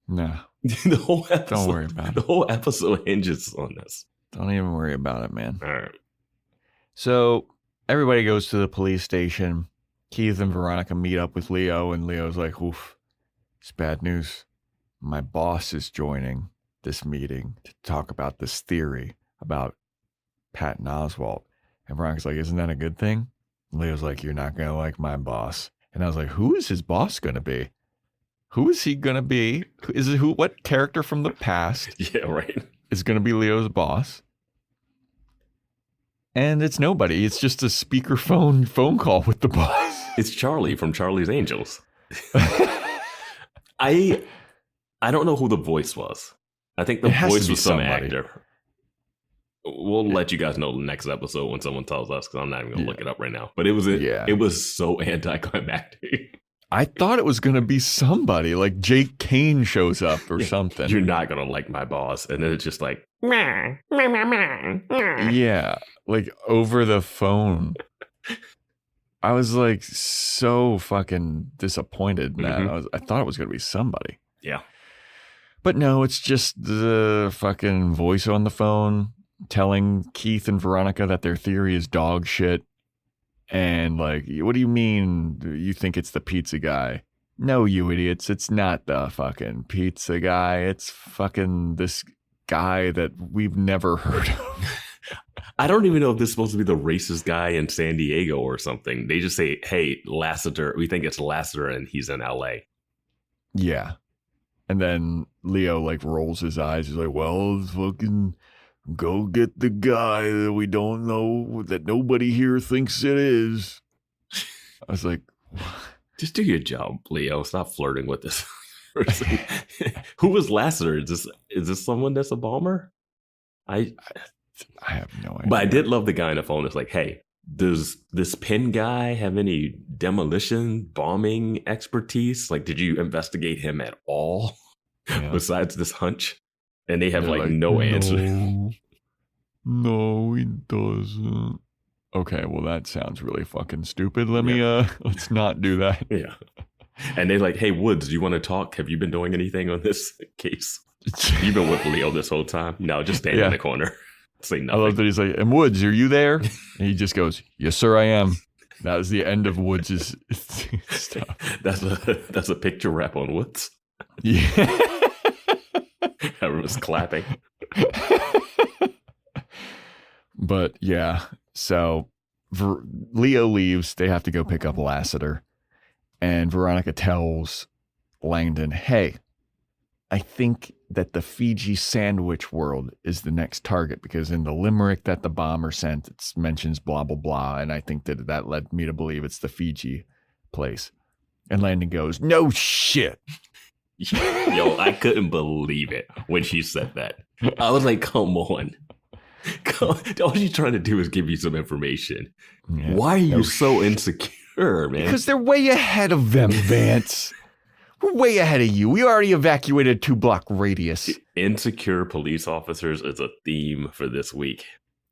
No. The whole episode. Don't worry about it. The whole episode hinges on this. Don't even worry about it, man. All right. So everybody goes to the police station. Keith and Veronica meet up with Leo, and Leo's like, oof, it's bad news. My boss is joining this meeting to talk about this theory about Patton Oswalt. And Veronica's like, isn't that a good thing? And Leo's like, you're not going to like my boss. And I was like, who is his boss going to be? Who is he going to be? What character from the past yeah, right. is going to be Leo's boss? And it's nobody. It's just a speakerphone phone call with the boss. It's Charlie from Charlie's Angels. I don't know who the voice was. I think the voice was some actor. We'll let you guys know the next episode when someone tells us, because I'm not even going to look it up right now. But it was so anticlimactic. I thought it was going to be somebody, like Jake Kane shows up or something. You're not going to like my boss. And then it's just like, yeah, like over the phone. I was like so fucking disappointed, man. Mm-hmm. I thought it was going to be somebody. Yeah. But no, it's just the fucking voice on the phone telling Keith and Veronica that their theory is dog shit. And like, what do you mean you think it's the pizza guy? No, you idiots. It's not the fucking pizza guy. It's fucking this guy that we've never heard of. I don't even know if this is supposed to be the racist guy in San Diego or something. They just say, hey, Lassiter, we think it's Lassiter and he's in LA. Yeah. And then Leo like rolls his eyes. He's like, well, fucking go get the guy that we don't know, that nobody here thinks it is. I was like, just do your job, Leo. Stop flirting with this person. Who was Lassiter? Is this someone that's a bomber? I have no idea. But I did love the guy on the phone. It's like, hey, does this Penn guy have any demolition, bombing expertise? Like, did you investigate him at all besides this hunch? And they have like no answer. No, he doesn't. Okay, well, that sounds really fucking stupid. Let me, let's not do that. Yeah. And they're like, hey, Woods, do you want to talk? Have you been doing anything on this case? You've been with Leo this whole time. No, just stand in the corner. Say nothing. I love that he's like, and Woods, are you there? And he just goes, yes, sir, I am. That was the end of Woods' stuff. That's a picture wrap on Woods. Yeah. Everyone's clapping. But yeah, so Leo leaves. They have to go pick up Lassiter. And Veronica tells Langdon, hey, I think that the Fiji sandwich world is the next target, because in the limerick that the bomber sent, it mentions blah, blah, blah. And I think that led me to believe it's the Fiji place. And Langdon goes, no shit. Yo, I couldn't believe it when she said that. I was like, come on. All she's trying to do is give you some information. Yeah, why are you so insecure, man? Because they're way ahead of them, Vance. We're way ahead of you. We already evacuated a 2-block radius. Insecure police officers is a theme for this week.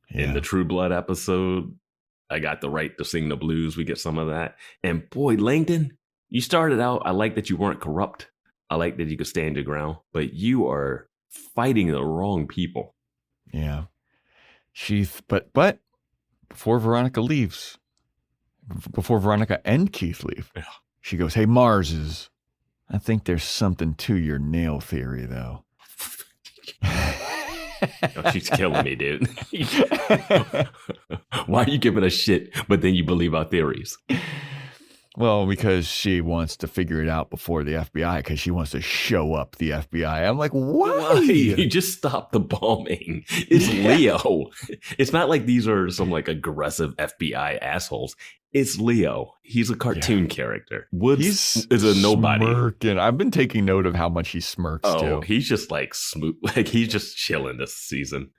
Yeah. In the True Blood episode, I got the right to sing the blues. We get some of that. And boy, Langdon, you started out, I like that you weren't corrupt. I like that you could stand your ground. But you are fighting the wrong people. Yeah. But before Veronica leaves, before Veronica and Keith leave, she goes, "Hey, Marses, I think there's something to your nail theory, though." Oh, she's killing me, dude. Why are you giving us shit, but then you believe our theories? Well, because she wants to figure it out before the FBI, because she wants to show up the FBI. I'm like, why? You just stop the bombing. It's Leo. It's not like these are some like aggressive FBI assholes. It's Leo. He's a cartoon character. Woods is a nobody. Smirking. I've been taking note of how much he smirks too. He's just like smooth. Like he's just chilling this season.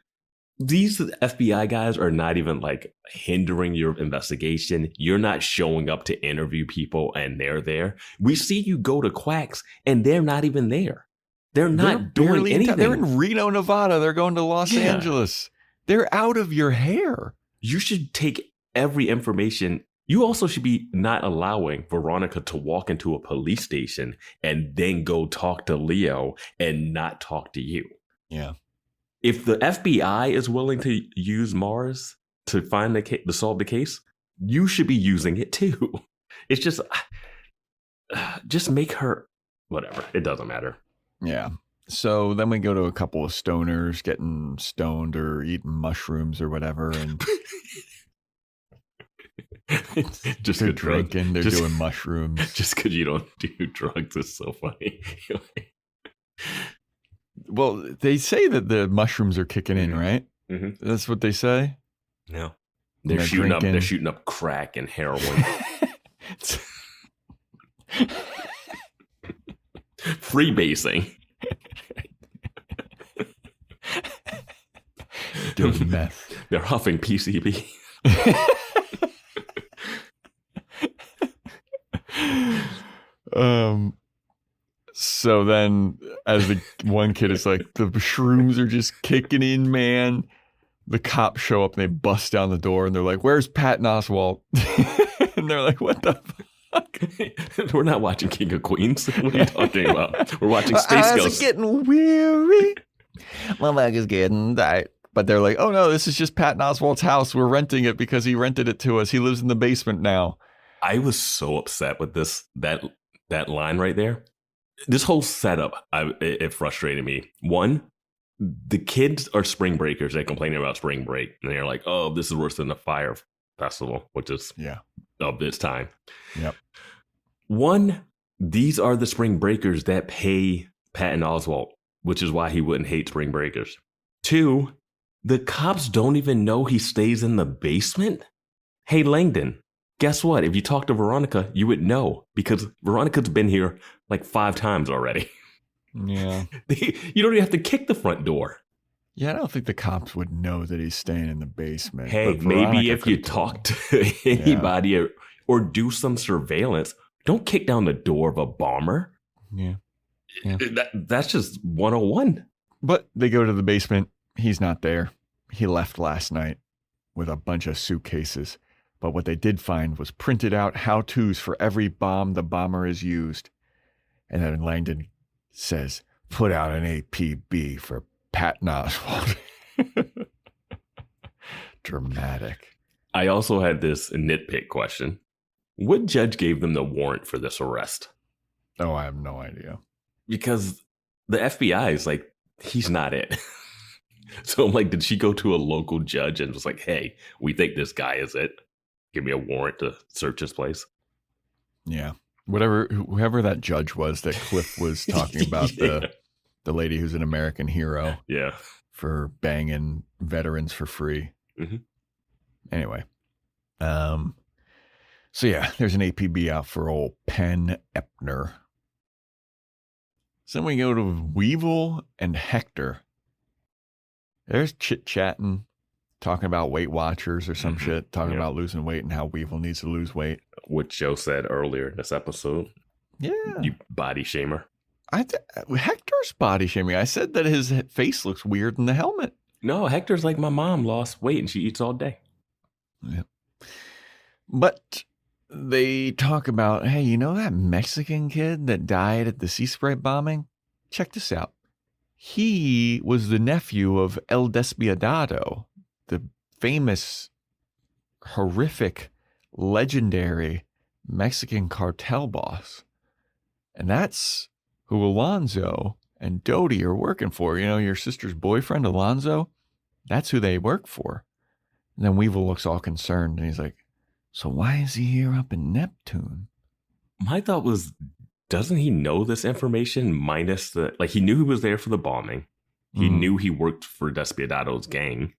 These FBI guys are not even like hindering your investigation. You're not showing up to interview people and they're there. We see you go to Quacks and they're not even there. They're not doing anything. They're in Reno, Nevada. They're going to Los Angeles. They're out of your hair. You should take every information. You also should be not allowing Veronica to walk into a police station and then go talk to Leo and not talk to you. Yeah. If the FBI is willing to use Mars to find to solve the case, you should be using it too. It's just make her whatever. It doesn't matter. Yeah. So then we go to a couple of stoners getting stoned or eating mushrooms or whatever, and just they're drinking. They're doing mushrooms. Just because you don't do drugs is so funny. Well, they say that the mushrooms are kicking in, right? Mm-hmm. That's what they say. No, they're shooting up. They're shooting up crack and heroin. Freebasing. Doing meth. They're huffing PCB. So then, as the one kid is like, the shrooms are just kicking in, man. The cops show up and they bust down the door and they're like, "Where's Patton Oswalt?" And they're like, "What the fuck?" We're not watching King of Queens. What are you talking about? We're watching Space Ghost. It's getting weary. My leg is getting tight. But they're like, "Oh no, this is just Patton Oswalt's house. We're renting it because he rented it to us. He lives in the basement now." I was so upset with that line right there. This whole setup, it frustrated me. One, the kids are spring breakers. They're complaining about spring break. And they're like, "Oh, this is worse than the fire festival," which is of this time. Yep. One, these are the spring breakers that pay Patton Oswalt, which is why he wouldn't hate spring breakers. Two, the cops don't even know he stays in the basement. Hey, Langdon, guess what? If you talk to Veronica, you would know because Veronica's been here like 5 times already. Yeah. You don't even have to kick the front door. Yeah, I don't think the cops would know that he's staying in the basement. Hey, maybe if you talk to anybody or do some surveillance, don't kick down the door of a bomber. Yeah. That's just 101. But they go to the basement. He's not there. He left last night with a bunch of suitcases. But what they did find was printed out how-tos for every bomb the bomber has used. And then Langdon says, "Put out an APB for Patton Oswalt." Dramatic. I also had this nitpick question. What judge gave them the warrant for this arrest? Oh, I have no idea. Because the FBI is like, he's not it. So I'm like, did she go to a local judge and was like, "Hey, we think this guy is it. Give me a warrant to search his place"? Yeah. Whoever that judge was that Cliff was talking about, the lady who's an American hero. Yeah. For banging veterans for free. Mm-hmm. Anyway. So yeah, there's an APB out for old Penn Epner. So then we go to Weevil and Hector. There's chit-chatting, talking about Weight Watchers or some shit, talking about losing weight and how Weevil needs to lose weight. What Joe said earlier in this episode. Yeah. You body shamer. Hector's body shaming. I said that his face looks weird in the helmet. No, Hector's like, my mom lost weight and she eats all day. Yeah. But they talk about, hey, you know that Mexican kid that died at the Sea Sprite bombing? Check this out. He was the nephew of El Despiadado, the famous, horrific, legendary Mexican cartel boss. And that's who Alonzo and Dodie are working for. You know, your sister's boyfriend, Alonzo? That's who they work for. And then Weevil looks all concerned, and he's like, so why is he here up in Neptune? My thought was, doesn't he know this information minus the... Like, he knew he was there for the bombing. He knew he worked for Despiadado's gang.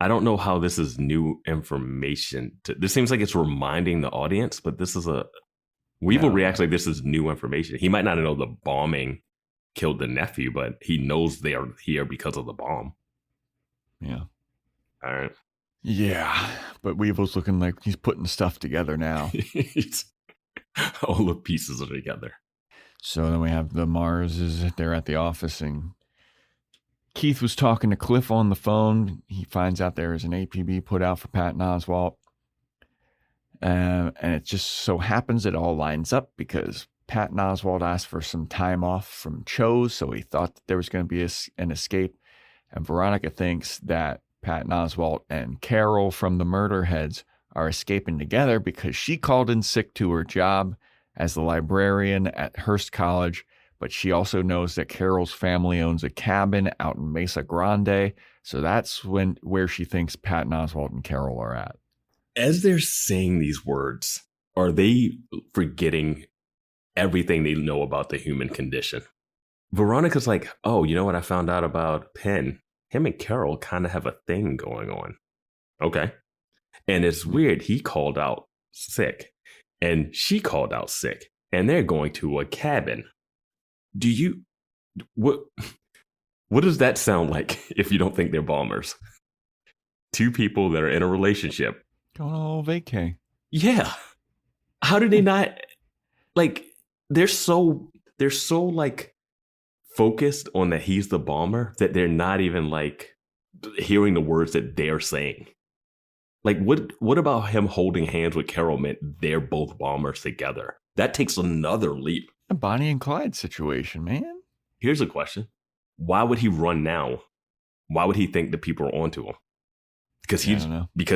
I don't know how this is new information. This seems like it's reminding the audience, but this is a... Weevil reacts like this is new information. He might not know the bombing killed the nephew, but he knows they are here because of the bomb. Yeah. All right. Yeah, but Weevil's looking like he's putting stuff together now. All the pieces are together. So then we have the Marses. They're at the office, and Keith was talking to Cliff on the phone. He finds out there is an APB put out for Patton Oswalt. And it just so happens it all lines up because Patton Oswalt asked for some time off from Chose, so he thought that there was going to be an escape. And Veronica thinks that Patton Oswalt and Carol from the Murderheads are escaping together because she called in sick to her job as the librarian at Hearst College, but she also knows that Carol's family owns a cabin out in Mesa Grande, so that's where she thinks Patton Oswalt and Carol are at. As they're saying these words, are they forgetting everything they know about the human condition? Veronica's like, oh, you know what I found out about Penn? Him and Carol kind of have a thing going on. Okay. And it's weird. He called out sick and she called out sick and they're going to a cabin. What does that sound like if you don't think they're bombers? Two people that are in a relationship. Going on a little vacay. Yeah. How do they not, like, they're so like focused on that he's the bomber that they're not even like hearing the words that they're saying. Like, what about him holding hands with Carol meant they're both bombers together? That takes another leap. A Bonnie and Clyde situation, man. Here's a question. Why would he run now? Why would he think the people are onto him? Because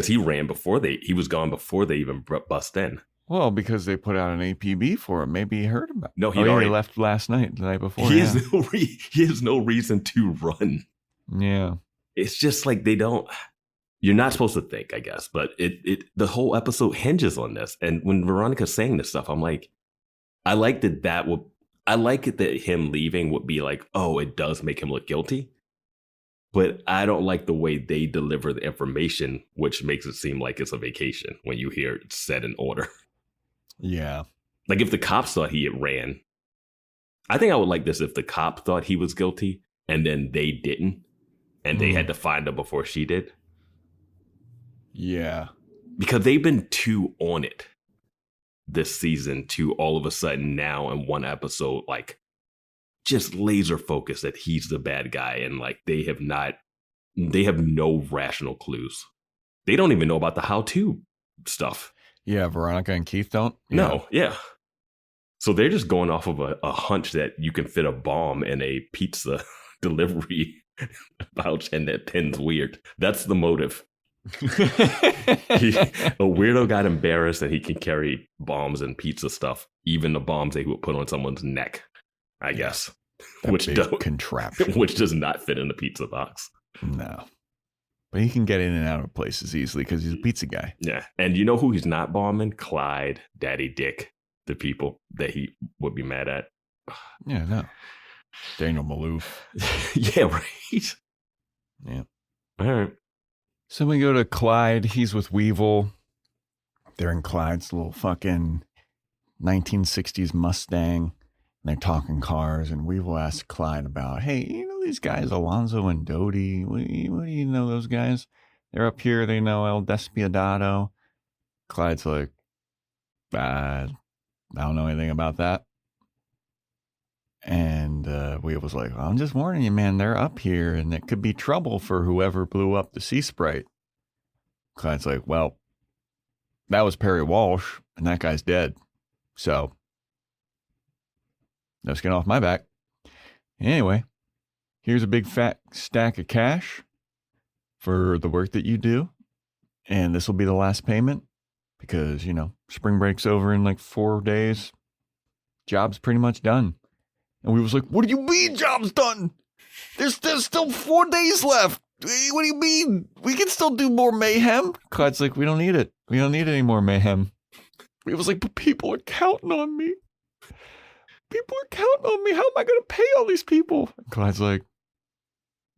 he ran before he was gone before they even bust in. Well, because they put out an APB for him. Maybe he heard about it. No, he left last night, the night before. He has no reason to run. Yeah. It's just like they don't. You're not supposed to think, I guess, but the whole episode hinges on this. And when Veronica's saying this stuff, I'm like, I like it that him leaving would be like, oh, it does make him look guilty. But I don't like the way they deliver the information, which makes it seem like it's a vacation when you hear it said in order. Yeah. Like if the cops thought he had ran, I think I would like this if the cop thought he was guilty and then they didn't and they had to find him before she did. Yeah. Because they've been too on it this season to all of a sudden now in one episode, like just laser focused that he's the bad guy. And like they have no rational clues. They don't even know about the how-to stuff. Yeah, Veronica and Keith don't? No, yeah. So they're just going off of a hunch that you can fit a bomb in a pizza delivery pouch and that Penn's weird. That's the motive. A weirdo got embarrassed that he can carry bombs and pizza stuff, even the bombs they would put on someone's neck, I guess. Which does not fit in the pizza box. No. But he can get in and out of places easily because he's a pizza guy. Yeah. And you know who he's not bombing? Clyde, Daddy Dick, the people that he would be mad at. Yeah, no. Daniel Maloof. Yeah, right. Yeah. All right. So we go to Clyde. He's with Weevil. They're in Clyde's little fucking 1960s Mustang. And they're talking cars. And Weevil asks Clyde about, hey, you know these guys, Alonzo and Dodie? What do you know those guys? They're up here. They know El Despiadado. Clyde's like, I don't know anything about that. Weevil's like, I'm just warning you, man. They're up here, and it could be trouble for whoever blew up the Sea Sprite. Clyde's like, well, that was Perry Walsh, and that guy's dead. So, no skin off my back. Anyway, here's a big fat stack of cash for the work that you do. And this will be the last payment because, spring break's over in like 4 days. Job's pretty much done. And we was like, what do you mean job's done? There's still 4 days left. What do you mean? We can still do more mayhem. Clyde's like, we don't need it. We don't need any more mayhem. We was like, but people are counting on me. People are counting on me. How am I going to pay all these people? And Clyde's like,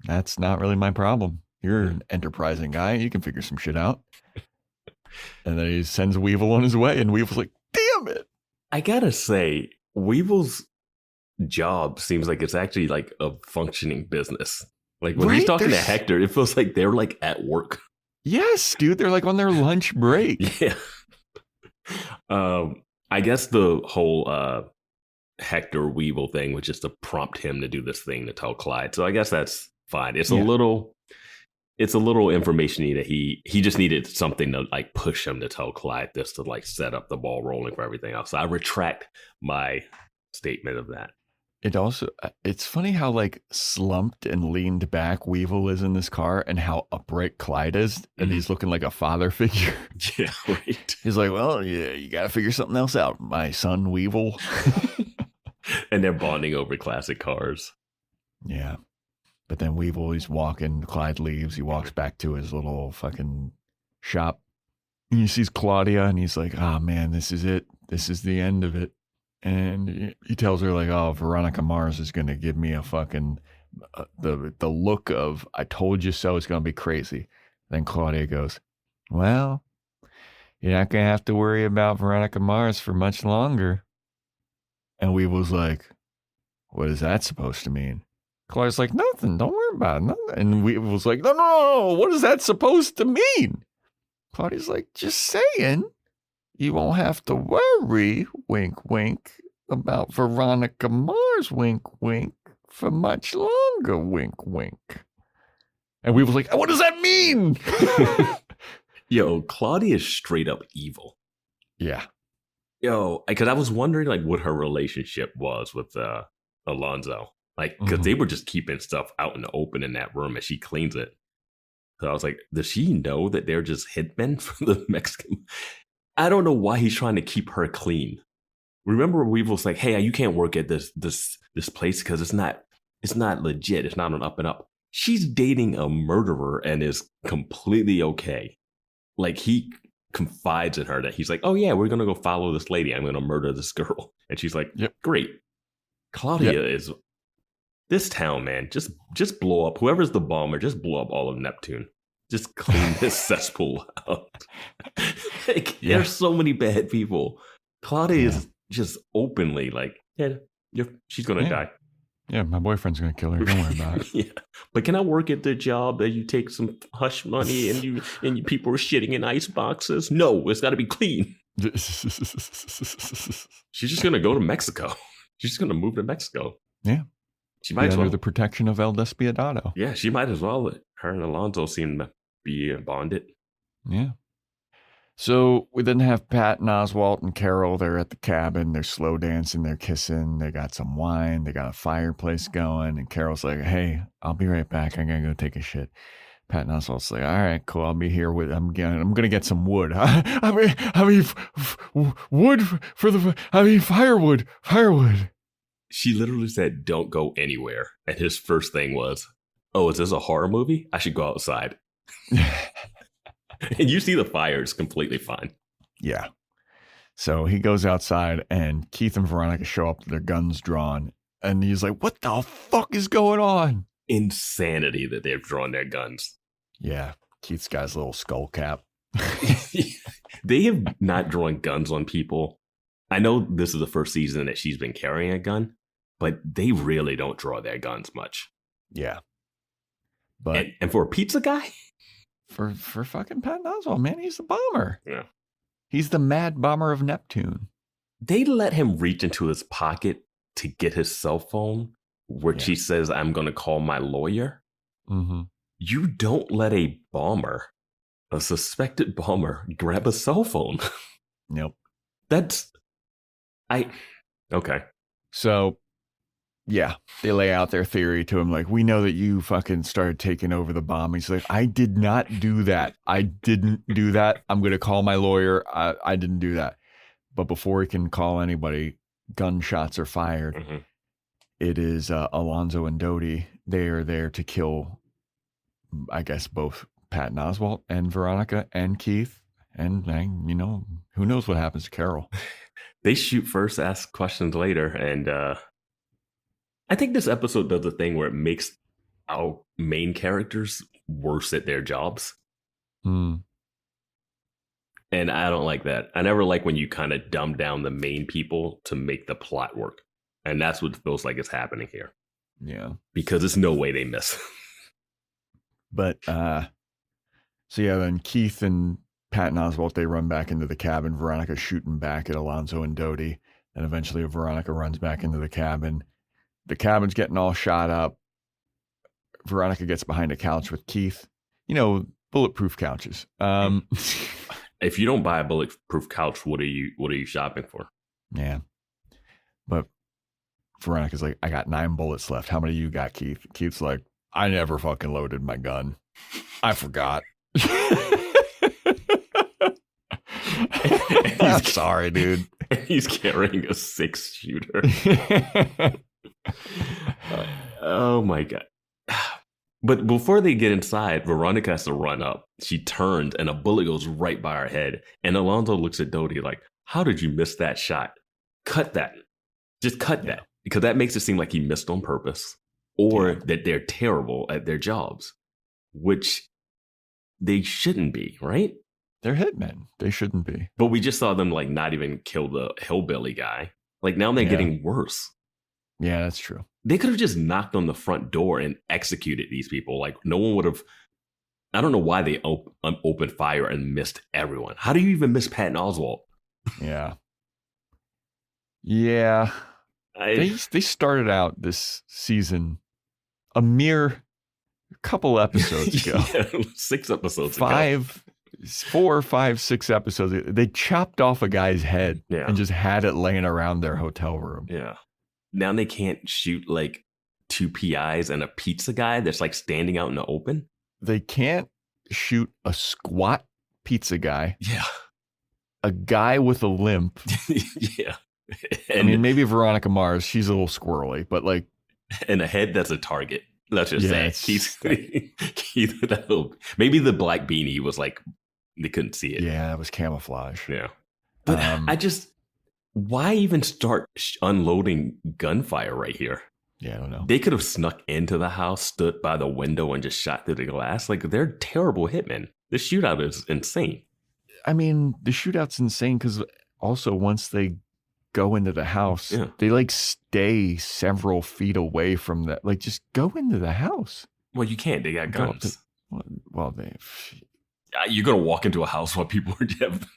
that's not really my problem. You're an enterprising guy. You can figure some shit out. And then he sends Weevil on his way. And Weevil's like, damn it. I gotta say, Weevil's job seems like it's actually like a functioning business. Like when he's talking to Hector, it feels like they're like at work. Yes, dude. They're like on their lunch break. Yeah. I guess the whole Hector Weevil thing was just to prompt him to do this thing to tell Clyde. So I guess that's fine. It's a little information that he just needed something to like push him to tell Clyde this to like set up the ball rolling for everything else. So I retract my statement of that. It's funny how like slumped and leaned back Weevil is in this car and how upright Clyde is. And he's looking like a father figure. Yeah, right. He's like, well, yeah, you got to figure something else out, my son Weevil. And they're bonding over classic cars. Yeah. But then Weevil, he's walking. Clyde leaves. He walks back to his little fucking shop. And he sees Claudia and he's like, oh man, this is it. This is the end of it. And he tells her like, oh, Veronica Mars is going to give me a fucking, the look of, I told you so, it's going to be crazy. Then Claudia goes, well, you're not going to have to worry about Veronica Mars for much longer. And Weevil's like, what is that supposed to mean? Claudia's like, nothing, don't worry about it. Nothing. And Weevil's like, no, what is that supposed to mean? Claudia's like, just saying. You won't have to worry, wink, wink, about Veronica Mars, wink, wink, for much longer, wink, wink. And we was like, what does that mean? Yo, Claudia is straight up evil. Yeah. Yo, because I was wondering like what her relationship was with Alonzo. Like, because they were just keeping stuff out in the open in that room and she cleans it. So I was like, does she know that they're just hitmen for the Mexican? I don't know why he's trying to keep her clean. Remember Weevil's like, hey, you can't work at this place because it's not legit. It's not an up and up. She's dating a murderer and is completely okay. Like he confides in her that he's like, oh yeah, we're going to go follow this lady. I'm going to murder this girl. And she's like, yep, great. Claudia is this town, man. Just blow up. Whoever's the bomber, just blow up all of Neptune. Just clean this cesspool out. Like, there's so many bad people. Claudia is just openly like, she's going to die. Yeah, my boyfriend's going to kill her. Don't worry about it. Yeah. But can I work at the job that you take some hush money and you people are shitting in ice boxes? No, it's got to be clean. She's just going to go to Mexico. She's just going to move to Mexico. Yeah. She might as well. Under the protection of El Despiadado. Yeah, she might as well. Her and Alonzo seem to be bonded. Yeah. So we then have Pat and Oswald and Carol. They're at the cabin. They're slow dancing. They're kissing. They got some wine. They got a fireplace going. And Carol's like, hey, I'll be right back. I'm going to go take a shit. Pat and Oswald's like, all right, cool. I'll be here with, I'm going to get some wood. Firewood. She literally said, don't go anywhere. And his first thing was, oh, is this a horror movie? I should go outside. And you see the fire is completely fine. Yeah. So he goes outside and Keith and Veronica show up with their guns drawn. And he's like, what the fuck is going on? Insanity that they've drawn their guns. Yeah. Keith's got his little skull cap. They have not drawn guns on people. I know this is the first season that she's been carrying a gun, but they really don't draw their guns much. Yeah. But and for a pizza guy? For fucking Pat Oswalt, man, he's the bomber. Yeah. He's the Mad Bomber of Neptune. They let him reach into his pocket to get his cell phone where she says, I'm going to call my lawyer. Mm-hmm. You don't let a suspected bomber, grab a cell phone. Yep. Okay. So, yeah, they lay out their theory to him, like, we know that you fucking started taking over the bomb. He's like, I did not do that. I didn't do that. I'm going to call my lawyer. I didn't do that. But before he can call anybody, gunshots are fired. Mm-hmm. It is Alonzo and Dodie. They are there to kill, I guess, both Patton Oswalt and Veronica and Keith. And, who knows what happens to Carol. They shoot first, ask questions later. And I think this episode does a thing where it makes our main characters worse at their jobs. Hmm. And I don't like that. I never like when you kind of dumb down the main people to make the plot work. And that's what it feels like is happening here. Yeah. Because there's no way they miss. But, so yeah, then Keith and Patton Oswalt, they run back into the cabin. Veronica's shooting back at Alonzo and Dodie. And eventually Veronica runs back into the cabin. The cabin's getting all shot up. Veronica gets behind a couch with Keith. Bulletproof couches. If you don't buy a bulletproof couch, what are you shopping for? Yeah. But Veronica's like, I got 9 bullets left. How many you got, Keith? Keith's like, I never fucking loaded my gun. I forgot. I'm sorry, dude. He's carrying a 6-shooter. Oh my God. But before they get inside, Veronica has to run up. She turns and a bullet goes right by her head. And Alonzo looks at Dodie like, how did you miss that shot? Cut that. Just cut that. Because that makes it seem like he missed on purpose. Or that they're terrible at their jobs. Which they shouldn't be, right? They're hitmen. They shouldn't be. But we just saw them like not even kill the hillbilly guy. Like now they're getting worse. Yeah, that's true. They could have just knocked on the front door and executed these people. Like no one would have. I don't know why they opened fire and missed everyone. How do you even miss Patton Oswalt? Yeah. Yeah. They started out this season a mere couple episodes ago. 6 episodes ago. 4, 5, 6 episodes. They chopped off a guy's head and just had it laying around their hotel room. Yeah. Now they can't shoot like 2 PIs and a pizza guy that's like standing out in the open. They can't shoot a squat pizza guy. Yeah. A guy with a limp. Yeah. I mean, maybe Veronica Mars, she's a little squirrely, but like. And a head that's a target. Let's just say. Keith, maybe the black beanie was like, they couldn't see it. Yeah, it was camouflage. Yeah. But why even start unloading gunfire right here? Yeah, I don't know. They could have snuck into the house, stood by the window, and just shot through the glass. Like, they're terrible hitmen. This shootout is insane. I mean, the shootout's insane because also once they go into the house, they like stay several feet away from that. Like, just go into the house. Well, you can't. They got guns. Well, you're going to walk into a house while people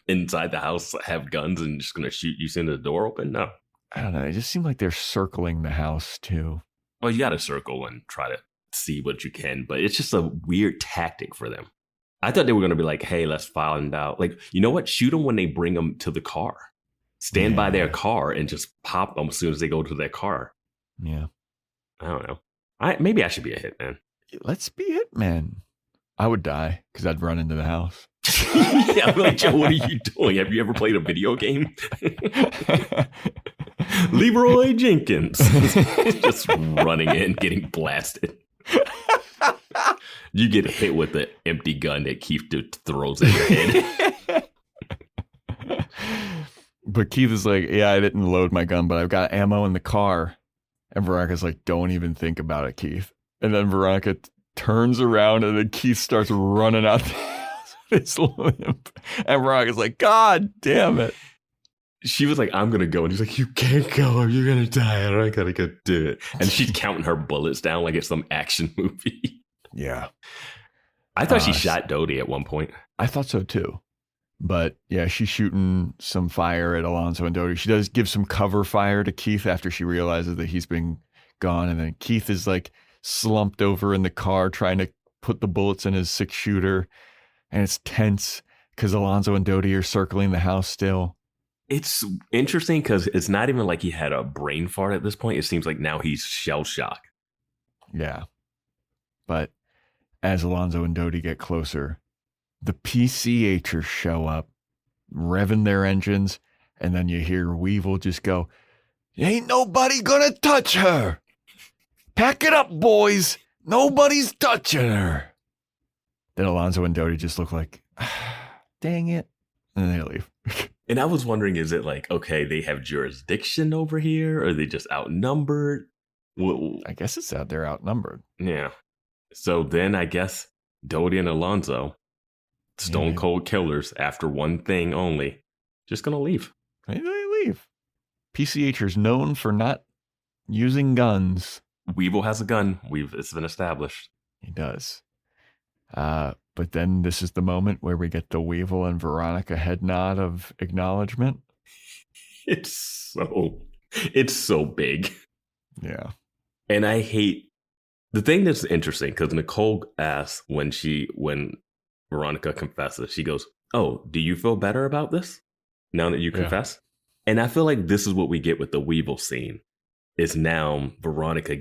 inside the house have guns and just going to shoot you as soon as the door open? No. I don't know. It just seemed like they're circling the house too. Well, you got to circle and try to see what you can, but it's just a weird tactic for them. I thought they were going to be like, hey, let's find out. Like, you know what? Shoot them when they bring them to the car. Stand by their car and just pop them as soon as they go to their car. Yeah. I don't know. Maybe I should be a hitman. Let's be hitmen. I would die because I'd run into the house. Yeah, I'm like, Joe, what are you doing? Have you ever played a video game? Leroy Jenkins. Just running in, getting blasted. You get hit with the empty gun that Keith throws at your head. But Keith is like, yeah, I didn't load my gun, but I've got ammo in the car. And Veronica's like, don't even think about it, Keith. And then Veronica turns around and then Keith starts running out the house with his limp. And Veronica's like, God damn it. She was like, I'm going to go. And he's like, you can't go. You're going to die. I got to go do it. And she's counting her bullets down like it's some action movie. Yeah. I thought she shot Dodie at one point. I thought so too. But yeah, she's shooting some fire at Alonzo and Dodie. She does give some cover fire to Keith after she realizes that he's been gone. And then Keith is like slumped over in the car trying to put the bullets in his 6-shooter. And it's tense because Alonzo and Dodie are circling the house still. It's interesting because it's not even like he had a brain fart at this point. It seems like now he's shell shocked. Yeah. But as Alonzo and Dodie get closer, the PCHers show up, revving their engines, and then you hear Weevil just go, "Ain't nobody gonna touch her. Pack it up, boys. Nobody's touching her." Then Alonzo and Dodie just look like, dang it. And then they leave. And I was wondering, is it like, okay, they have jurisdiction over here? Or are they just outnumbered? Well, I guess it's out. They're outnumbered. Yeah. So then I guess Dodie and Alonzo, stone cold killers after one thing only, just going to leave. They leave. PCHers known for not using guns. Weevil has a gun. It's been established. He does. But then this is the moment where we get the Weevil and Veronica head nod of acknowledgement. It's so big. Yeah. And I hate the thing that's interesting because Nicole asks when Veronica confesses, she goes, "Oh, do you feel better about this now that you confess?" And I feel like this is what we get with the Weevil scene is now Veronica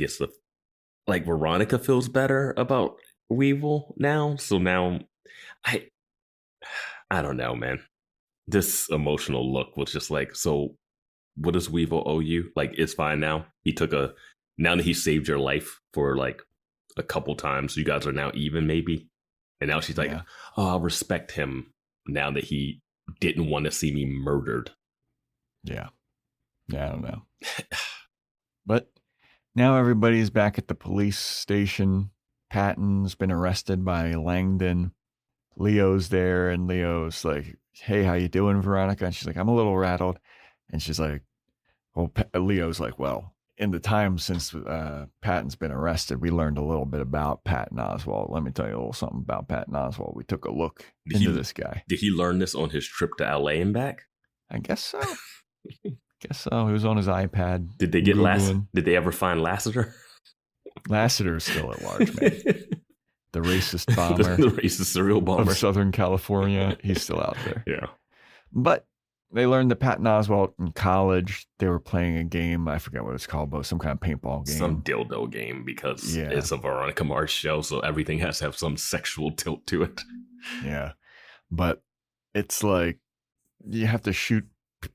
Veronica feels better about Weevil now. So now I don't know, man. This emotional look was just like, so what does Weevil owe you? Like, it's fine now. Now that he saved your life for like a couple times, you guys are now even maybe. And now she's like, oh, I'll respect him now that he didn't want to see me murdered. Yeah. Yeah, I don't know. But now everybody's back at the police station. Patton's been arrested by Langdon. Leo's there, and Leo's like, "Hey, how you doing, Veronica?" And she's like, "I'm a little rattled." And she's like, well, Leo's like, "Well, in the time since Patton's been arrested, we learned a little bit about Patton Oswalt. Let me tell you a little something about Patton Oswalt. We took a look into this guy." Did he learn this on his trip to LA and back? I guess so. Guess so. He was on his iPad. Did they get Did they ever find Lassiter? Lassiter's still at large, man. The racist bomber. the racist serial bomber of Southern California. He's still out there. Yeah. But they learned that Patton Oswalt in college, they were playing a game. I forget what it's called, but some kind of paintball game. Some dildo game because it's a Veronica Mars show, so everything has to have some sexual tilt to it. Yeah. But it's like you have to shoot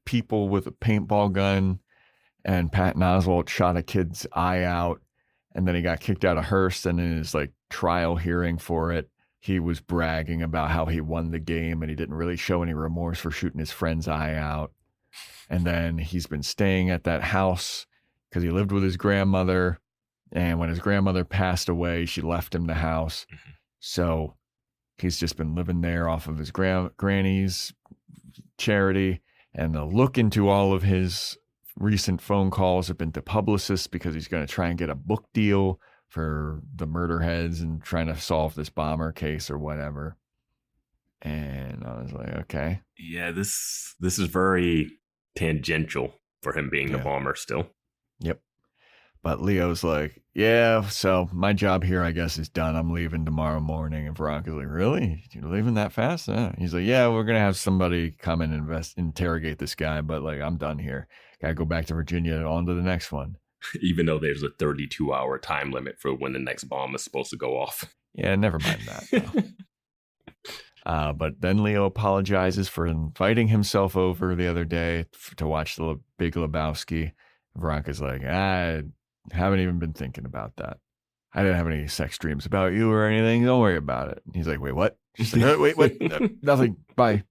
people with a paintball gun, and Patton Oswalt shot a kid's eye out, and then he got kicked out of Hearst, and in his like trial hearing for it, he was bragging about how he won the game and he didn't really show any remorse for shooting his friend's eye out. And then he's been staying at that house because he lived with his grandmother, and when his grandmother passed away, she left him the house. Mm-hmm. So he's just been living there off of his granny's charity. And the look into all of his recent phone calls have been to publicists because he's going to try and get a book deal for the Murderheads and trying to solve this bomber case or whatever. And I was like, okay. Yeah, this is very tangential for him being the bomber still. Yep. But Leo's like, yeah, so my job here, I guess, is done. I'm leaving tomorrow morning. And Veronica's like, really? You're leaving that fast? He's like, yeah, we're going to have somebody come and interrogate this guy, but like, I'm done here. Got to go back to Virginia and on to the next one. Even though there's a 32-hour time limit for when the next bomb is supposed to go off. Yeah, never mind that. But then Leo apologizes for inviting himself over the other day to watch the Big Lebowski. Veronica's like, I haven't even been thinking about that. I didn't have any sex dreams about you or anything. Don't worry about it. He's like, wait, what? She's like, wait, no, nothing. Bye.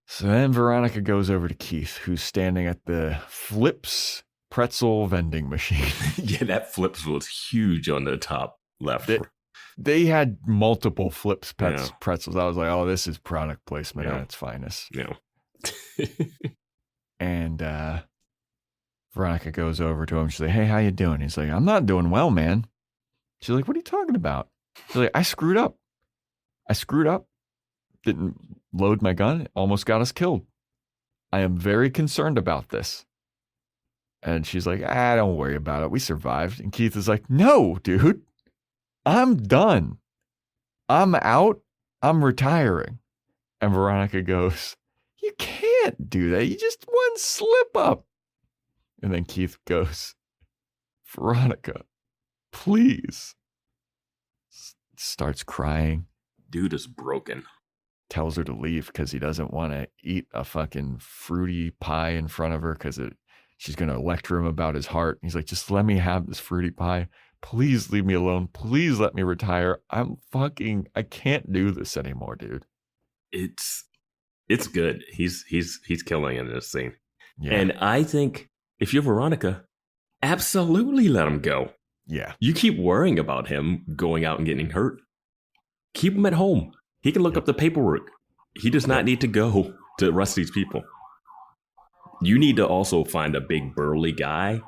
So then Veronica goes over to Keith, who's standing at the Flips pretzel vending machine. Yeah, that Flips was huge on the top left. They had multiple Flips pretzels. I was like, oh, this is product placement at its finest. Yeah. And Veronica goes over to him. She's like, hey, how you doing? He's like, I'm not doing well, man. She's like, what are you talking about? She's like, I screwed up. Didn't load my gun. Almost got us killed. I am very concerned about this. And she's like, don't worry about it. We survived. And Keith is like, no, dude, I'm done. I'm out. I'm retiring. And Veronica goes, you can't do that. You just one slip up. And then Keith goes, Veronica, please. Starts crying. Dude is broken. Tells her to leave because he doesn't want to eat a fucking fruity pie in front of her because she's going to lecture him about his heart. He's like, just let me have this fruity pie. Please leave me alone. Please let me retire. I can't do this anymore, dude. It's good. He's killing it in this scene. Yeah. And I think if you're Veronica, absolutely let him go. Yeah. You keep worrying about him going out and getting hurt. Keep him at home. He can look up the paperwork. He does not need to go to arrest these people. You need to also find a big burly guy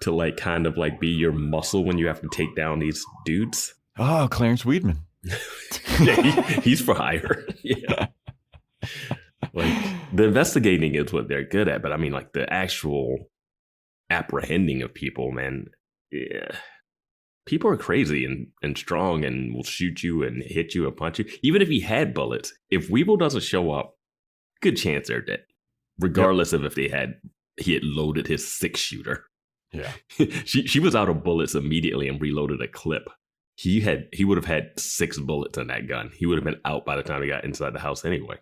to like kind of like be your muscle when you have to take down these dudes. Oh, Clarence Weedman. Yeah, he's for hire. Yeah. Like the investigating is what they're good at, but I mean like the actual apprehending of people, man. Yeah. People are crazy and strong and will shoot you and hit you and punch you. Even if he had bullets, if Weevil doesn't show up, good chance they're dead. Regardless of if he had loaded his 6-shooter. Yeah. She was out of bullets immediately and reloaded a clip. He would have had 6 bullets in that gun. He would have been out by the time he got inside the house anyway.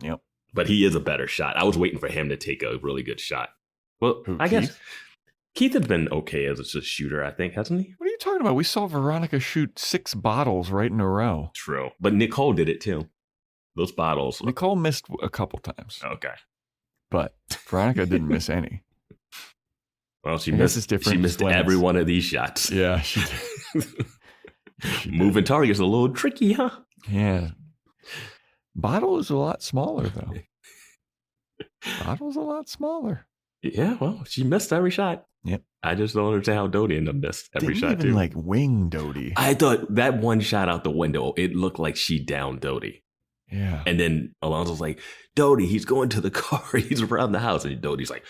Yep. But he is a better shot. I was waiting for him to take a really good shot. Well, I guess Keith has been okay as a shooter, I think, hasn't he? What are you talking about? We saw Veronica shoot 6 bottles right in a row. True. But Nicole did it too. Those bottles. Nicole missed a couple times. Okay. But Veronica didn't miss any. Well, she missed every one of these shots. Yeah, she did. Moving target's a little tricky, huh? Yeah. Bottle is a lot smaller, though. Bottle's a lot smaller. Yeah, well, she missed every shot. Yep. I just don't understand how Dodie ended up missed every shot, didn't even like wing Dodie. I thought that one shot out the window, it looked like she downed Dodie. Yeah. And then Alonzo's like, Dodie, he's going to the car. He's around the house. And Dodie's like,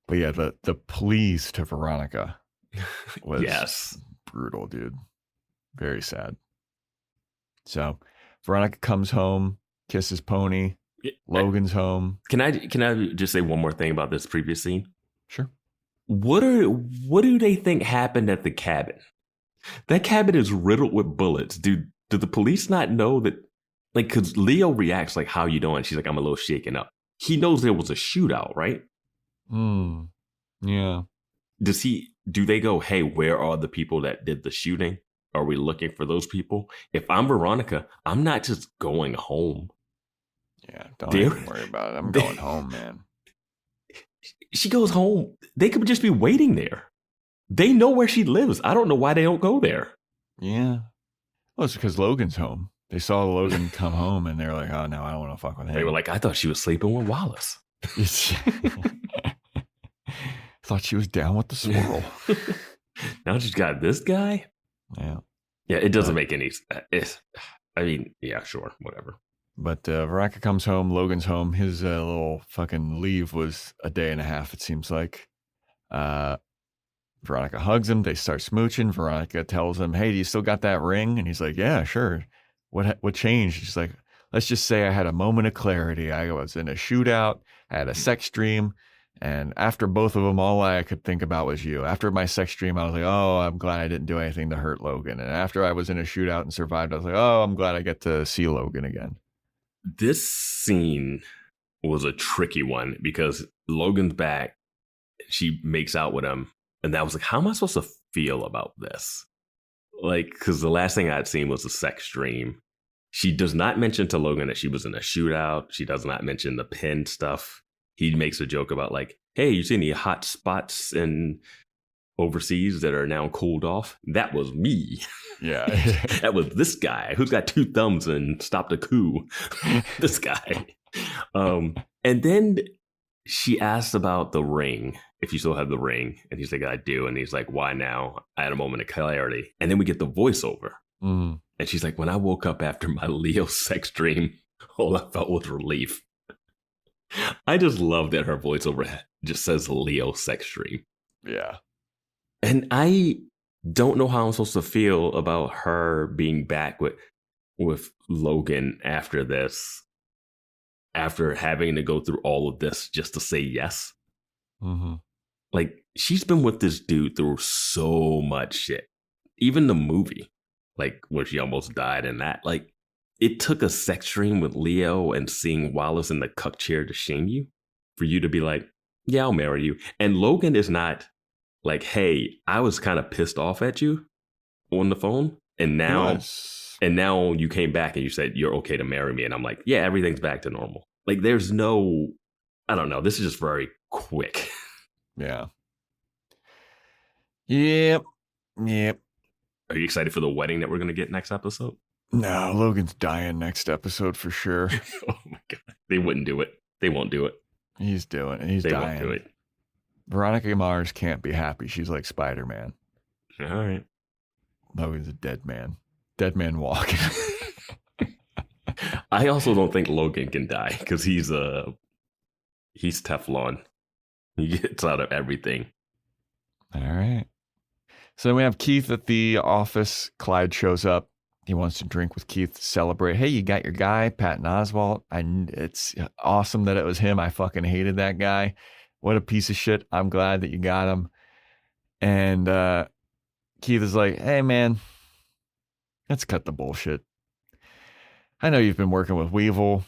but yeah, the pleas to Veronica was brutal, dude. Very sad. So Veronica comes home, kisses Pony. Logan's home. Can I just say one more thing about this previous scene? Sure. What do they think happened at the cabin? That cabin is riddled with bullets. Do the police not know that? Like, because Leo reacts like, "How you doing?" She's like, "I'm a little shaken up." He knows there was a shootout, right? Yeah. Do they go, "Hey, where are the people that did the shooting? Are we looking for those people?" If I'm Veronica, I'm not just going home. Yeah, don't even worry about it. I'm going home, man. She goes home. They could just be waiting there. They know where she lives. I don't know why they don't go there. Yeah. Well, it's because Logan's home. They saw Logan come home and they're like, oh, no, I don't want to fuck with him. They were like, I thought she was sleeping with Wallace. Thought she was down with the swirl. Now she's got this guy? Yeah. Yeah, it doesn't make any sense. I mean, yeah, sure, whatever. But Veronica comes home. Logan's home. His little fucking leave was a day and a half, it seems like. Veronica hugs him. They start smooching. Veronica tells him, hey, do you still got that ring? And he's like, yeah, sure. What changed? She's like, let's just say I had a moment of clarity. I was in a shootout. I had a sex dream. And after both of them, all I could think about was you. After my sex dream, I was like, oh, I'm glad I didn't do anything to hurt Logan. And after I was in a shootout and survived, I was like, oh, I'm glad I get to see Logan again. This scene was a tricky one because Logan's back. She makes out with him. And I was like, how am I supposed to feel about this? Like, because the last thing I'd seen was a sex dream. She does not mention to Logan that she was in a shootout. She does not mention the Penn stuff. He makes a joke about like, hey, you see any hot spots in overseas that are now cooled off? That was me. Yeah. That was this guy who's got 2 thumbs and stopped a coup. This guy. And then she asked about the ring, if you still have the ring. And he's like, I do. And he's like, why now? I had a moment of clarity. And then we get the voiceover. Mm. And she's like, when I woke up after my Leo sex dream, all I felt was relief. I just love that her voiceover just says Leo sex dream. Yeah. And I don't know how I'm supposed to feel about her being back with Logan after this, after having to go through all of this just to say yes. Mm-hmm. Like, she's been with this dude through so much shit. Even the movie, like, when she almost died and that, like, it took a sex dream with Leo and seeing Wallace in the cuck chair to shame you for you to be like, yeah, I'll marry you. And Logan is not like, hey, I was kind of pissed off at you on the phone. And now you came back and you said you're okay to marry me. And I'm like, yeah, everything's back to normal. Like, there's no, I don't know. This is just very quick. Yeah. Yep. Are you excited for the wedding that we're going to get next episode? No, Logan's dying next episode for sure. Oh my God. They wouldn't do it. They won't do it. He's doing it. He's dying. Won't do it. Veronica Mars can't be happy. She's like Spider-Man. All right. Logan's a dead man. Dead man walking. I also don't think Logan can die because he's Teflon. He gets out of everything. All right. So then we have Keith at the office. Clyde shows up. He wants to drink with Keith to celebrate. Hey, you got your guy, Patton Oswalt. It's awesome that it was him. I fucking hated that guy. What a piece of shit. I'm glad that you got him. And Keith is like, hey, man, let's cut the bullshit. I know you've been working with Weevil.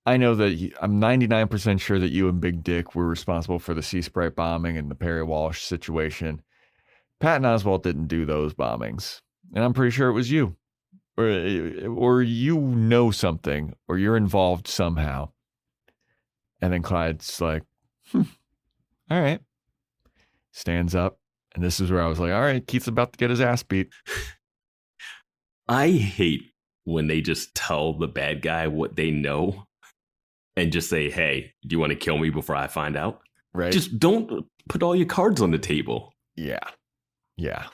I know that I'm 99% sure that you and Big Dick were responsible for the Sea Sprite bombing and the Perry Walsh situation. Patton Oswalt didn't do those bombings. And I'm pretty sure it was you. Or you know something, or you're involved somehow. And then Clyde's like, all right. Stands up. And this is where I was like, all right, Keith's about to get his ass beat. I hate when they just tell the bad guy what they know and just say, hey, do you want to kill me before I find out? Right. Just don't put all your cards on the table. Yeah. Yeah.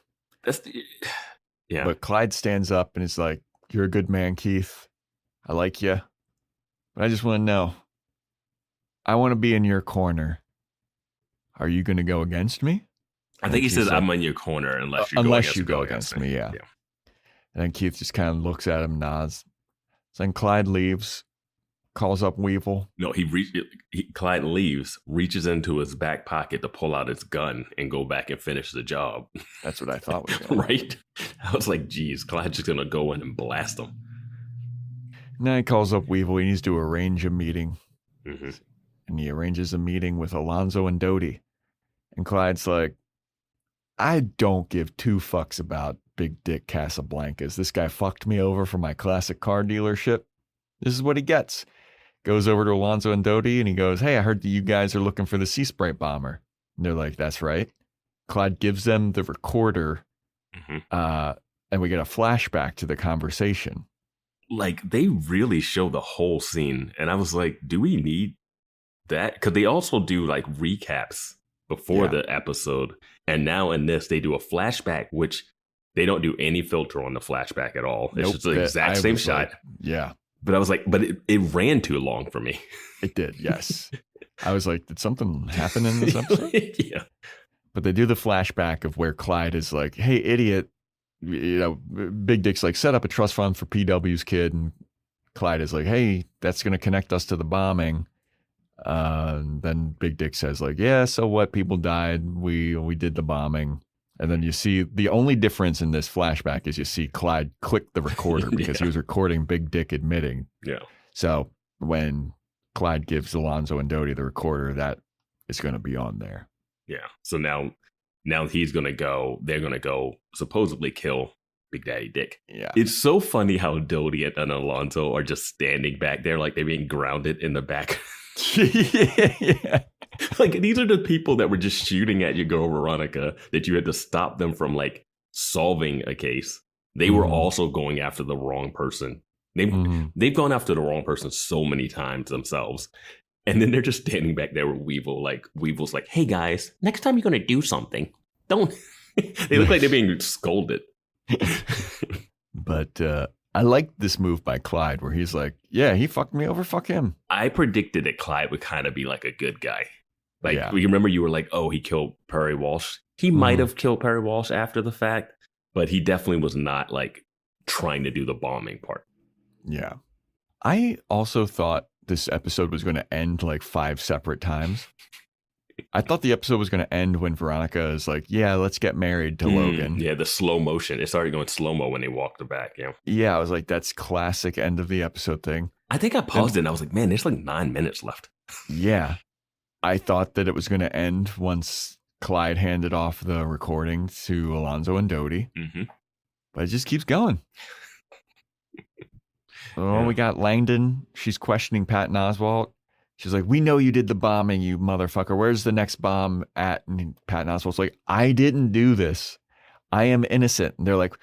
But Clyde stands up and is like, you're a good man, Keith. I like you. But I just want to know, I want to be in your corner. Are you going to go against me? I think he says, I'm in your corner unless you go against me. Yeah. And then Keith just kind of looks at him, nods. So then Clyde leaves, calls up Weevil. No, Clyde leaves, reaches into his back pocket to pull out his gun and go back and finish the job. That's what I thought was going on. Right? I was like, geez, Clyde's just going to go in and blast him. And then he calls up Weevil. He needs to arrange a meeting. Mm-hmm. And he arranges a meeting with Alonzo and Dodie. And Clyde's like, I don't give two fucks about Big Dick Casablancas. This guy fucked me over for my classic car dealership. This is what he gets. Goes over to Alonzo and Dodie and he goes, hey, I heard that you guys are looking for the Sea Sprite bomber. And they're like, that's right. Clyde gives them the recorder. Mm-hmm. And we get a flashback to the conversation. Like, they really show the whole scene. And I was like, do we need that? Because they also do like recaps before the episode. And now in this, they do a flashback, which they don't do any filter on the flashback at all. It's just the exact same shot. Like, yeah. But I was like, but it ran too long for me. It did, yes. I was like, did something happen in this episode? Yeah. But they do the flashback of where Clyde is like, hey, idiot. You know, Big Dick's like, set up a trust fund for PW's kid. And Clyde is like, hey, that's going to connect us to the bombing. Then Big Dick says like, yeah, so what? People died. We did the bombing. And then you see the only difference in this flashback is you see Clyde click the recorder because he was recording Big Dick admitting. Yeah. So when Clyde gives Alonzo and Dodie the recorder, that is going to be on there. Yeah. So now he's going to go, they're going to go supposedly kill Big Daddy Dick. Yeah. It's so funny how Dodie and Alonzo are just standing back there like they're being grounded in the back. Yeah. Like, these are the people that were just shooting at your girl Veronica that you had to stop them from like solving a case. They were also going after the wrong person. They've gone after the wrong person so many times themselves. And then they're just standing back there with Weevil. Like, Weevil's like, hey guys, next time you're going to do something, don't. They look like they're being scolded. But I like this move by Clyde where he's like, yeah, he fucked me over, fuck him. I predicted that Clyde would kind of be like a good guy. Like, Yeah. you remember you were like, oh, he killed Perry Walsh. He might have killed Perry Walsh after the fact, but he definitely was not like trying to do the bombing part. Yeah. I also thought this episode was going to end like 5 separate times. I thought the episode was going to end when Veronica is like, yeah, let's get married to Logan. Yeah, the slow motion. It started going slow-mo when they walked her back. Yeah. Yeah, I was like, that's classic end of the episode thing. I think I paused it and I was like, man, there's like 9 minutes left. Yeah. I thought that it was going to end once Clyde handed off the recording to Alonzo and Dodie. Mm-hmm. But it just keeps going. Oh, we got Langdon. She's questioning Patton Oswalt. She's like, we know you did the bombing, you motherfucker. Where's the next bomb at? And Patton Oswalt's like, I didn't do this. I am innocent. And they're like,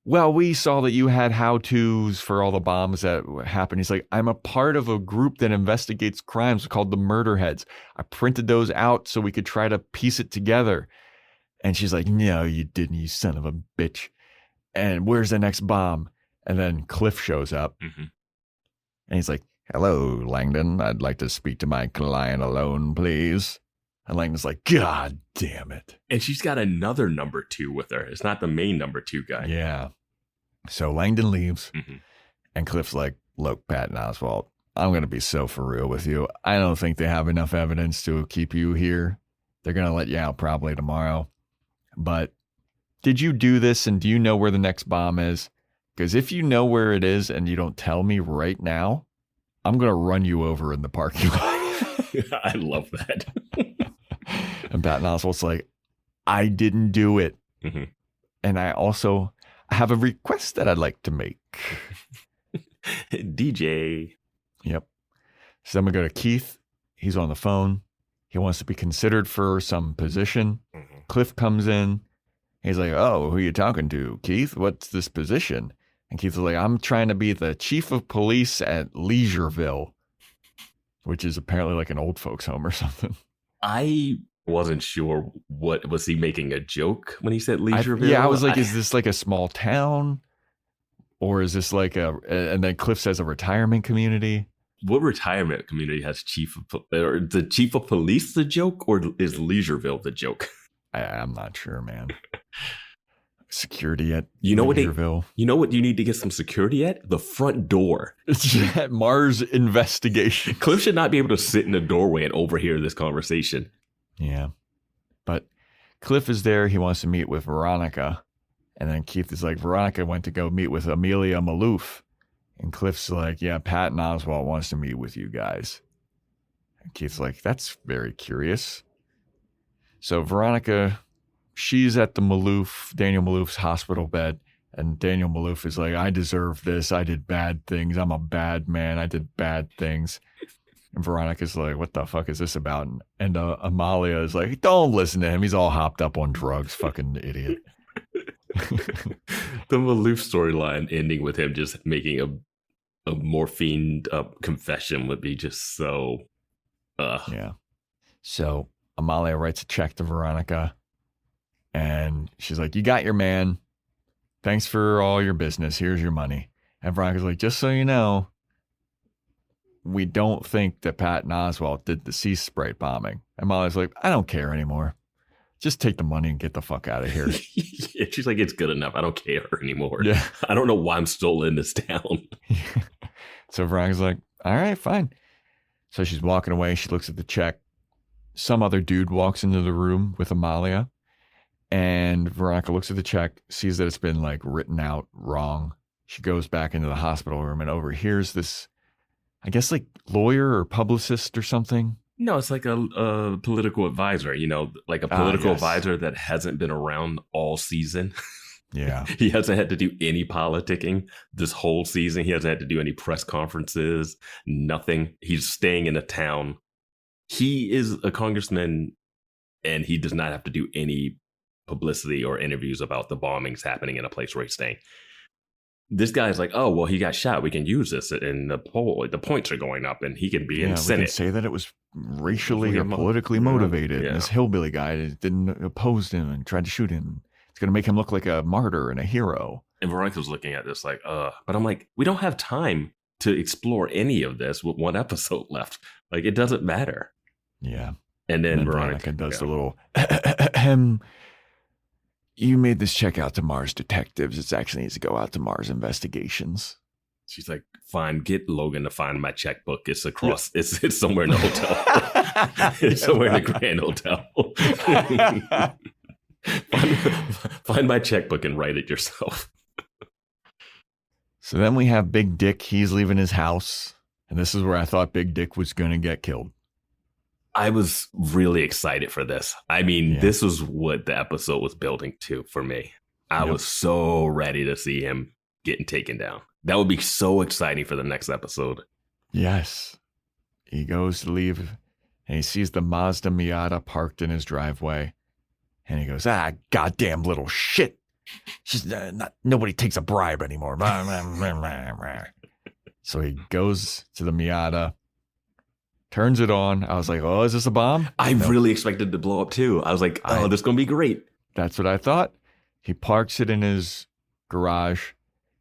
well, we saw that you had how-tos for all the bombs that happened. He's like, I'm a part of a group that investigates crimes called the Murderheads. I printed those out so we could try to piece it together. And she's like, no, you didn't, you son of a bitch. And where's the next bomb? And then Cliff shows up. Mm-hmm. And he's like, hello, Langdon. I'd like to speak to my client alone, please. And Langdon's like, God damn it. And she's got another number 2 with her. It's not the main number 2 guy. Yeah. So Langdon leaves. Mm-hmm. And Cliff's like, look, Patton Oswalt, I'm going to be so for real with you. I don't think they have enough evidence to keep you here. They're going to let you out probably tomorrow. But did you do this and do you know where the next bomb is? Because if you know where it is and you don't tell me right now, I'm going to run you over in the parking lot. I love that. And Patton Oswalt's like, I didn't do it. Mm-hmm. And I also have a request that I'd like to make. DJ. Yep. So then we go to Keith. He's on the phone. He wants to be considered for some position. Mm-hmm. Cliff comes in. He's like, oh, who are you talking to, Keith? What's this position? And Keith's like, I'm trying to be the chief of police at Leisureville, which is apparently like an old folks home or something. I wasn't sure was he making a joke when he said Leisureville? I was like, is this like a small town? Or is this like and then Cliff says a retirement community? What retirement community has or the chief of police the joke, or is Leisureville the joke? I'm not sure, man. Security at Leisureville. You know what you need to get some security at? The front door. At Mars Investigation. Cliff should not be able to sit in the doorway and overhear this conversation. Yeah. But Cliff is there. He wants to meet with Veronica. And then Keith is like, Veronica went to go meet with Amelia Malouf. And Cliff's like, yeah, Patton Oswalt wants to meet with you guys. And Keith's like, that's very curious. So Veronica, she's at the Daniel Malouf's hospital bed. And Daniel Malouf is like, I deserve this. I did bad things. I'm a bad man. I did bad things. And Veronica's like, what the fuck is this about? And Amalia is like, don't listen to him. He's all hopped up on drugs. Fucking idiot. The Malouf storyline ending with him just making a morphine confession would be just so... Yeah. So Amalia writes a check to Veronica. And she's like, you got your man. Thanks for all your business. Here's your money. And Veronica's like, just so you know, we don't think that Patton Oswalt did the Sea Sprite bombing. And Molly's like, I don't care anymore. Just take the money and get the fuck out of here. Yeah, she's like, it's good enough. I don't care anymore. Yeah. I don't know why I'm still in this town. So Veronica's like, all right, fine. So she's walking away. She looks at the check. Some other dude walks into the room with Amalia. And Veronica looks at the check, sees that it's been like written out wrong. She goes back into the hospital room and overhears this, I guess, like lawyer or publicist or something. No, it's like a political advisor, like a political advisor that hasn't been around all season. Yeah. He hasn't had to do any politicking this whole season. He hasn't had to do any press conferences, nothing. He's staying in a town. He is a congressman and he does not have to do any publicity or interviews about the bombings happening in a place where he's staying. This guy's like, oh, well, he got shot. We can use this in the poll. The points are going up and he can be in the Senate. We can say that it was racially or politically motivated. Yeah. And this hillbilly guy didn't oppose him and tried to shoot him. It's going to make him look like a martyr and a hero. And Veronica was looking at this like, but I'm like, we don't have time to explore any of this with one episode left. Like, it doesn't matter. Yeah. And then Veronica does the little, you made this check out to Mars Detectives. It actually needs to go out to Mars Investigations. She's like, fine, get Logan to find my checkbook. It's across, it's somewhere in the hotel. It's somewhere in the Grand Hotel. find my checkbook and write it yourself. So then we have Big Dick. He's leaving his house. And this is where I thought Big Dick was going to get killed. I was really excited for this. I mean, this was what the episode was building to for me. I was so ready to see him getting taken down. That would be so exciting for the next episode. Yes. He goes to leave and he sees the Mazda Miata parked in his driveway. And he goes, goddamn little shit. She's nobody takes a bribe anymore. So he goes to the Miata, turns it on. I was like, oh, is this a bomb? I really expected it to blow up too. I was like, oh, this is going to be great. That's what I thought. He parks it in his garage.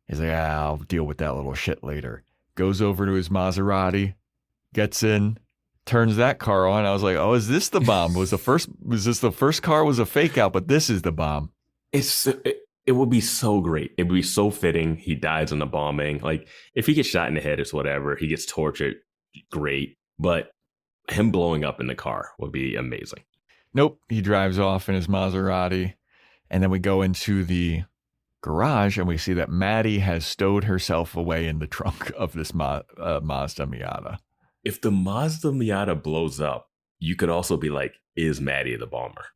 He's like, I'll deal with that little shit later. Goes over to his Maserati, gets in, turns that car on. I was like, oh, is this the bomb? Was this the first car was a fake out, but this is the bomb. It would be so great. It would be so fitting. He dies in the bombing. Like, if he gets shot in the head, it's whatever. He gets tortured, great. But him blowing up in the car would be amazing. Nope. He drives off in his Maserati. And then we go into the garage and we see that Maddie has stowed herself away in the trunk of this Mazda Miata. If the Mazda Miata blows up, you could also be like, is Maddie the bomber?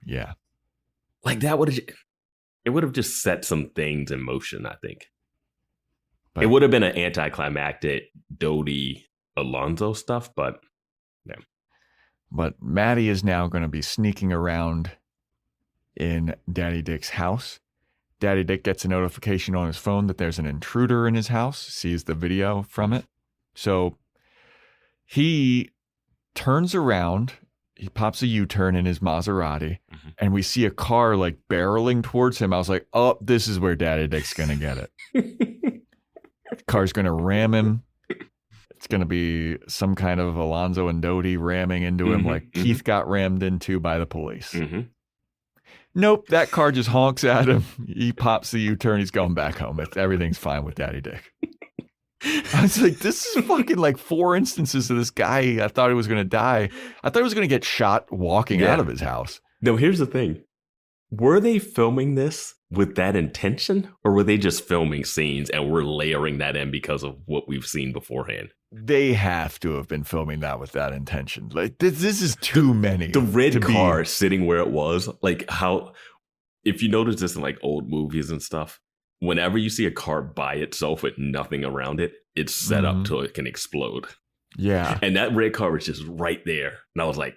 Yeah. Like, that would have just set some things in motion, I think. But it would have been an anticlimactic Dodie Alonzo stuff, but yeah. But Maddie is now going to be sneaking around in Daddy Dick's house. Daddy Dick gets a notification on his phone that there's an intruder in his house, sees the video from it. So he turns around, he pops a U-turn in his Maserati, and we see a car like barreling towards him. I was like, oh, this is where Daddy Dick's going to get it. The car's going to ram him. It's going to be some kind of Alonzo and Dodie ramming into him like Keith got rammed into by the police. Nope, that car just honks at him. He pops the U-turn. He's going back home. Everything's fine with Daddy Dick. I was like, this is fucking like 4 instances of this guy. I thought he was going to die. I thought he was going to get shot walking out of his house. No, here's the thing. Were they filming this with that intention, or were they just filming scenes and we're layering that in because of what we've seen beforehand? They have to have been filming that with that intention. Like, this is too many. The red car sitting where it was, like how, if you notice this in like old movies and stuff, whenever you see a car by itself with nothing around it, it's set up till it can explode. Yeah. And that red car was just right there. And I was like,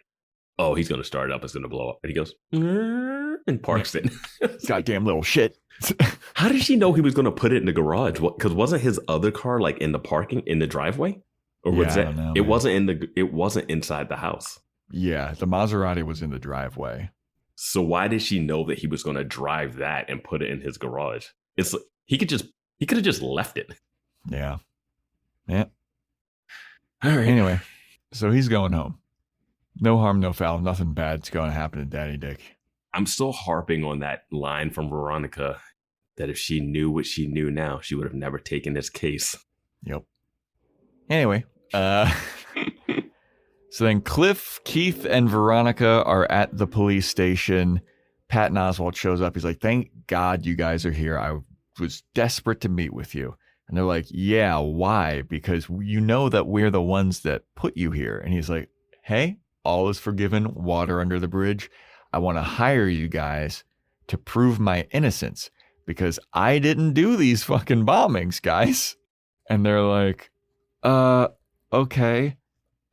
oh, he's going to start up. It's going to blow up. And he goes, and parks it. Goddamn little shit. How did she know he was going to put it in the garage? Because wasn't his other car like in the parking, in the driveway? Or was I don't know, it wasn't inside the house. Yeah, the Maserati was in the driveway. So why did she know that he was going to drive that and put it in his garage? It's he could have just left it. Yeah. Yeah. All right. Anyway, so he's going home. No harm, no foul. Nothing bad's going to happen to Daddy Dick. I'm still harping on that line from Veronica that if she knew what she knew now, she would have never taken this case. Yep. Anyway, so then Cliff, Keith, and Veronica are at the police station. Patton Oswalt shows up. He's like, thank God you guys are here. I was desperate to meet with you. And they're like, yeah, why? Because you know that we're the ones that put you here. And he's like, hey, all is forgiven. Water under the bridge. I want to hire you guys to prove my innocence because I didn't do these fucking bombings, guys. And they're like, okay,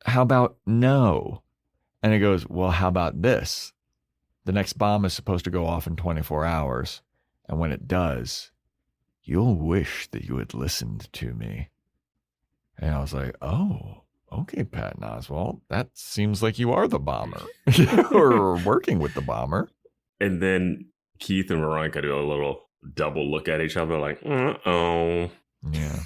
how about no? And he goes, well, how about this? The next bomb is supposed to go off in 24 hours. And when it does, you'll wish that you had listened to me. And I was like, oh, okay, Patton Oswalt, that seems like you are the bomber. Or working with the bomber. And then Keith and Veronica do a little double look at each other like, uh-oh. Yeah.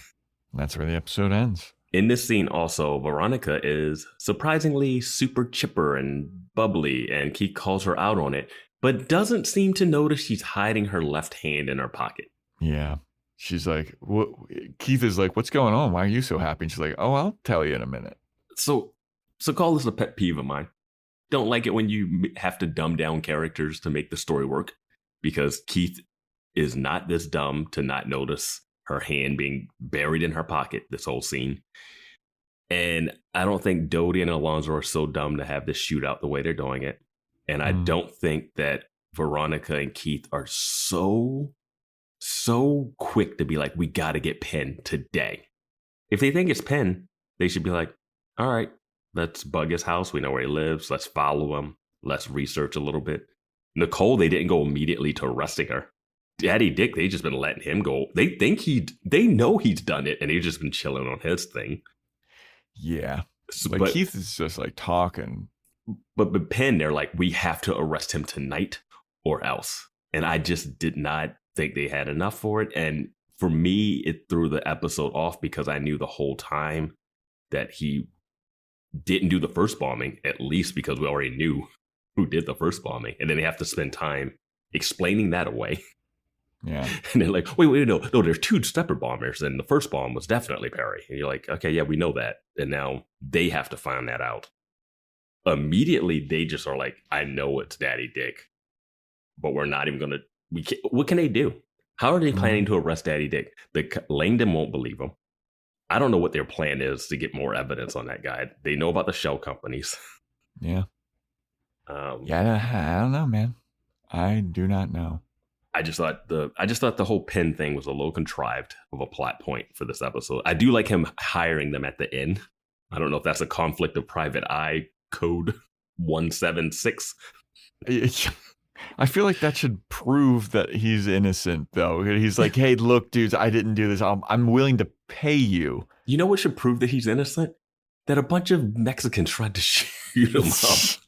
That's where the episode ends. In this scene also, Veronica is surprisingly super chipper and bubbly, and Keith calls her out on it, but doesn't seem to notice she's hiding her left hand in her pocket. Yeah. She's like, what? Keith is like, what's going on? Why are you so happy? And she's like, oh, I'll tell you in a minute. So call this a pet peeve of mine. Don't like it when you have to dumb down characters to make the story work, because Keith is not this dumb to not notice her hand being buried in her pocket this whole scene. And I don't think Dodie and Alonzo are so dumb to have this shootout the way they're doing it. And I don't think that Veronica and Keith are so quick to be like, we got to get Penn today. If they think it's Penn, they should be like, all right, let's bug his house. We know where he lives. Let's follow him. Let's research a little bit. Nicole, they didn't go immediately to arresting her. Daddy Dick, they just been letting him go. They know he's done it, and they've just been chilling on his thing. Yeah. But Keith is just like talking. But Penn, they're like, we have to arrest him tonight or else. And I just did not think they had enough for it. And for me, it threw the episode off because I knew the whole time that he didn't do the first bombing, at least because we already knew who did the first bombing. And then they have to spend time explaining that away. Yeah. And they're like, wait, no, there's two separate bombers, and the first bomb was definitely Perry. And you're like, okay, yeah, we know that. And now they have to find that out. Immediately, they just are like, I know it's Daddy Dick, but we're not even going to, what can they do? How are they planning to arrest Daddy Dick? Langdon won't believe him. I don't know what their plan is to get more evidence on that guy. They know about the shell companies. Yeah. I don't know, man. I do not know. I just thought the whole Penn thing was a little contrived of a plot point for this episode. I do like him hiring them at the end. I don't know if that's a conflict of private eye code 176. I feel like that should prove that he's innocent, though. He's like, hey, look, dudes, I didn't do this. I'm willing to pay you. You know what should prove that he's innocent? That a bunch of Mexicans tried to shoot him up.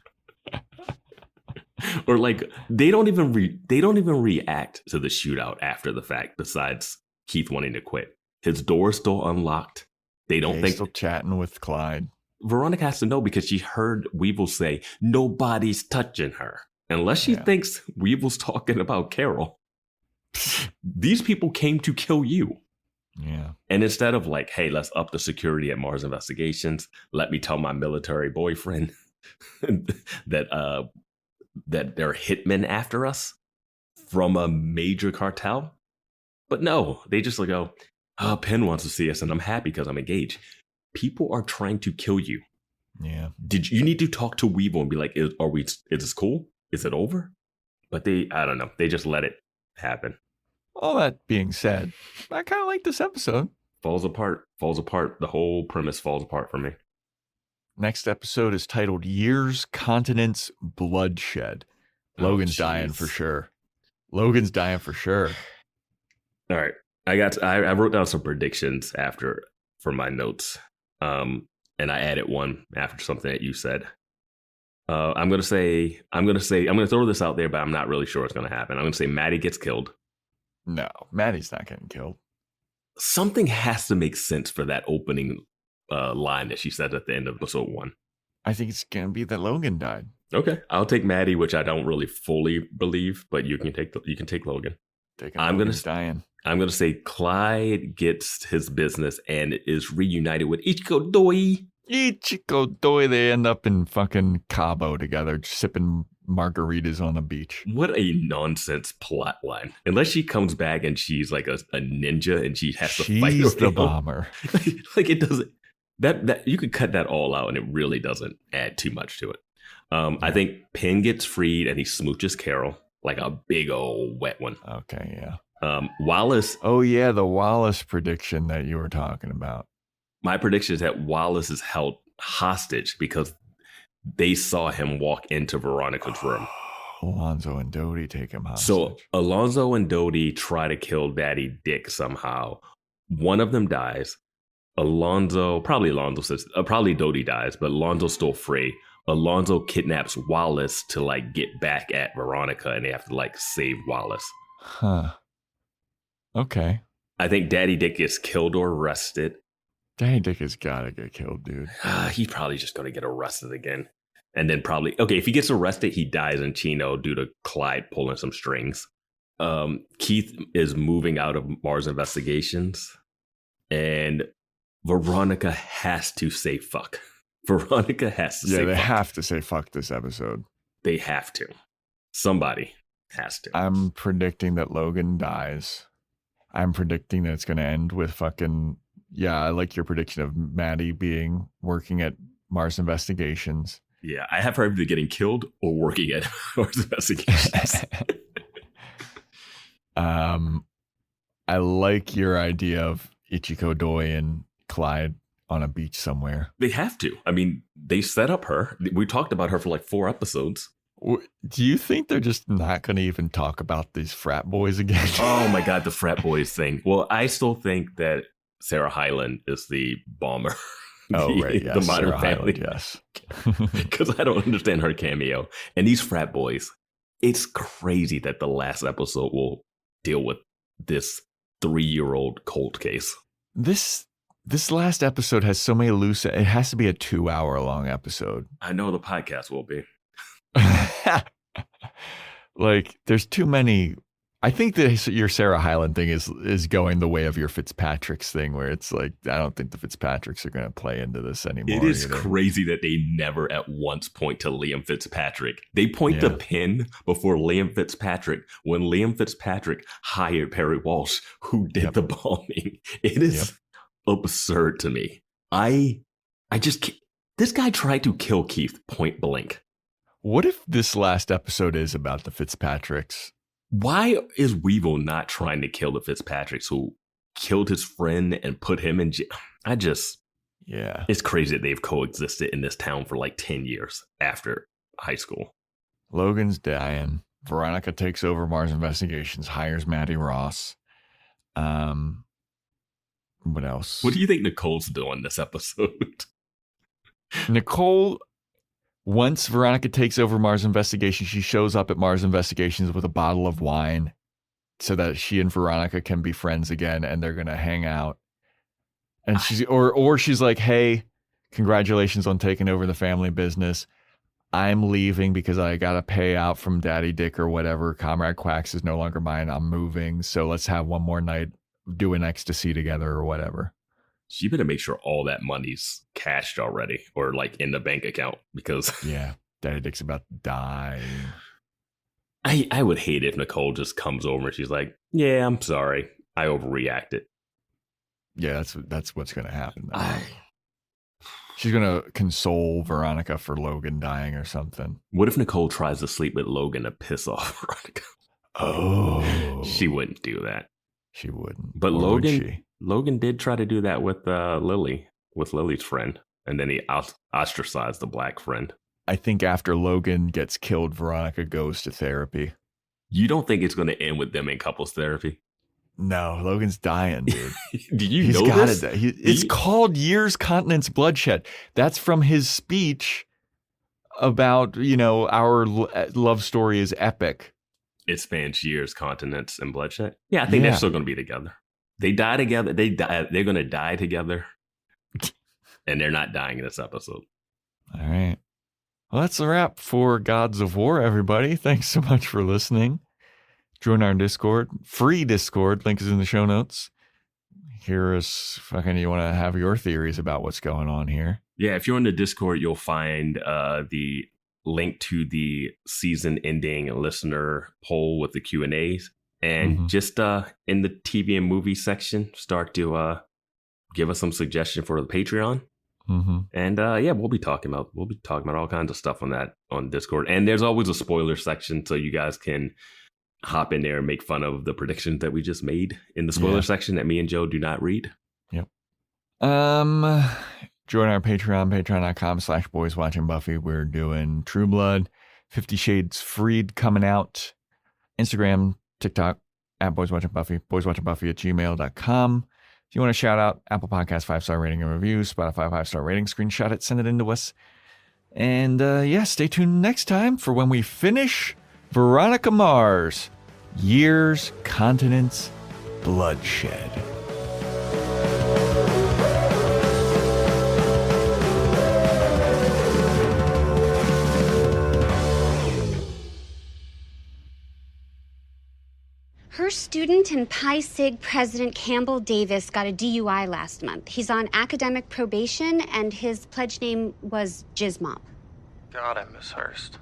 Or like they don't even react to the shootout after the fact. Besides Keith wanting to quit, his door's still unlocked. They don't think still chatting with Clyde. Veronica has to know because she heard Weevil say nobody's touching her, unless she thinks Weevil's talking about Carol. These people came to kill you. Yeah. And instead of like, hey, let's up the security at Mars Investigations. Let me tell my military boyfriend that they're hitmen after us from a major cartel. But no, they just like go, oh, Penn wants to see us and I'm happy because I'm engaged. People are trying to kill you. Yeah. You need to talk to Weevil and be like, is this cool? Is it over? But I don't know. They just let it happen. All that being said, I kind of like this episode. Falls apart. The whole premise falls apart for me. Next episode is titled Years, Continents, Bloodshed. Logan's dying for sure. All right. I wrote down some predictions for my notes. And I added one after something that you said. I'm going to throw this out there, but I'm not really sure what's going to happen. I'm going to say Maddie gets killed. No, Maddie's not getting killed. Something has to make sense for that opening line that she said at the end of episode 1. I think it's going to be that Logan died. Okay. I'll take Maddie, which I don't really fully believe, but you can take Logan. Logan's dying. I'm going to say Clyde gets his business and is reunited with Ichiko Doi. They end up in fucking Cabo together, sipping margaritas on the beach. What a nonsense plot line. Unless she comes back and she's like a ninja and she has to fight. She's the bomber. Like it doesn't, that you could cut that all out and it really doesn't add too much to it. I think Penn gets freed and he smooches Carol like a big old wet one. Okay, yeah. Wallace. Oh, yeah, the Wallace prediction that you were talking about. My prediction is that Wallace is held hostage because they saw him walk into Veronica's room. Alonzo and Dodie take him hostage. So Alonzo and Dodie try to kill Daddy Dick somehow. One of them dies. Probably Dodie dies, but Alonzo's still free. Alonzo kidnaps Wallace to like get back at Veronica and they have to like save Wallace. Huh. Okay. I think Daddy Dick gets killed or arrested. Daddy Dick has got to get killed, dude. He's probably just going to get arrested again. And then probably, okay, if he gets arrested, he dies in Chino due to Clyde pulling some strings. Keith is moving out of Mars Investigations. And Veronica has to say fuck. Veronica has to say fuck. Yeah, they have to say fuck this episode. They have to. Somebody has to. I'm predicting that Logan dies. I'm predicting that it's going to end with fucking... Yeah, I like your prediction of Maddie working at Mars Investigations. Yeah, I have her either getting killed or working at Mars Investigations. I like your idea of Ichiko Doi and Clyde on a beach somewhere. They have to. I mean, they set up her. We talked about her for like 4 episodes. Do you think they're just not going to even talk about these frat boys again? Oh my God, the frat boys thing. Well, I still think that Sarah Hyland is the bomber. Oh, right. Yes, the Modern Sarah Family. Hyland, yes. Because I don't understand her cameo. And these frat boys, it's crazy that the last episode will deal with this 3-year-old cold case. This last episode has so many loose... It has to be a 2-hour long episode. I know the podcast will be. Like, there's too many... I think that your Sarah Hyland thing is going the way of your Fitzpatrick's thing, where it's like, I don't think the Fitzpatricks are going to play into this anymore. It is crazy that they never at once point to Liam Fitzpatrick. They point to Penn before Liam Fitzpatrick when Liam Fitzpatrick hired Perry Walsh, who did the bombing. It is absurd to me. I just... This guy tried to kill Keith point blank. What if this last episode is about the Fitzpatricks? Why is Weevil not trying to kill the Fitzpatricks who killed his friend and put him in jail? It's crazy that they've coexisted in this town for like 10 years after high school. Logan's dying. Veronica takes over Mars Investigations, hires Maddie Ross. What else? What do you think Nicole's doing this episode? Nicole... Once Veronica takes over Mars Investigations, she shows up at Mars Investigations with a bottle of wine so that she and Veronica can be friends again and they're going to hang out. And she's like, hey, congratulations on taking over the family business. I'm leaving because I got to pay out from Daddy Dick or whatever. Comrade Quacks is no longer mine. I'm moving. So let's have one more night doing ecstasy together or whatever. So you better make sure all that money's cashed already or like in the bank account because... Yeah, Daddy Dick's about to die. I would hate if Nicole just comes over and she's like, yeah, I'm sorry. I overreacted. Yeah, that's what's going to happen. She's going to console Veronica for Logan dying or something. What if Nicole tries to sleep with Logan to piss off Veronica? Oh. She wouldn't do that. She wouldn't. But Logan did try to do that with Lily, with Lily's friend. And then he ostracized the black friend. I think after Logan gets killed, Veronica goes to therapy. You don't think it's going to end with them in couples therapy? No, Logan's dying, dude. Did you know this? It's called Years, Continents, Bloodshed. That's from his speech about, our love story is epic. It spans years, continents, and bloodshed. Yeah, I think they're still going to be together. They die together. They're going to die together. And they're not dying in this episode. All right. Well, that's a wrap for Gods of War, everybody. Thanks so much for listening. Join our Discord. Free Discord. Link is in the show notes. Hear us. You want to have your theories about what's going on here. Yeah, if you're in the Discord, you'll find the link to the season-ending listener poll with the Q&As. And just in the TV and movie section, start to give us some suggestion for the Patreon. And we'll be talking about all kinds of stuff on Discord. And there's always a spoiler section, so you guys can hop in there and make fun of the predictions that we just made in the spoiler section that me and Joe do not read. Yep. Join our Patreon, patreon.com/boyswatchingbuffy. We're doing True Blood, 50 Shades Freed coming out. Instagram, TikTok, @boyswatchingbuffy, boyswatchingbuffy@gmail.com. If you want to shout out, Apple Podcast 5-star rating and review, Spotify 5-star rating, screenshot it, send it in to us. And stay tuned next time for when we finish Veronica Mars, Years, Continents, bloodshed. Her student and Pi Sig President Campbell Davis got a DUI last month. He's on academic probation, and his pledge name was Jizzmop. God, I miss Hurst.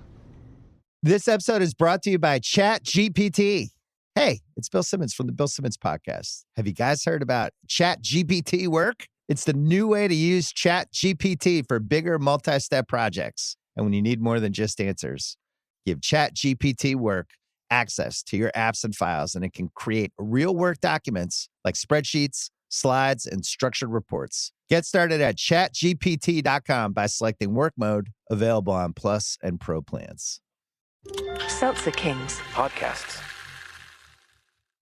This episode is brought to you by ChatGPT. Hey, it's Bill Simmons from the Bill Simmons Podcast. Have you guys heard about ChatGPT work? It's the new way to use ChatGPT for bigger multi-step projects. And when you need more than just answers, give ChatGPT work access to your apps and files, and it can create real work documents like spreadsheets, slides, and structured reports. Get started at chatgpt.com by selecting work mode, available on Plus and Pro plans. Seltzer Kings. Podcasts.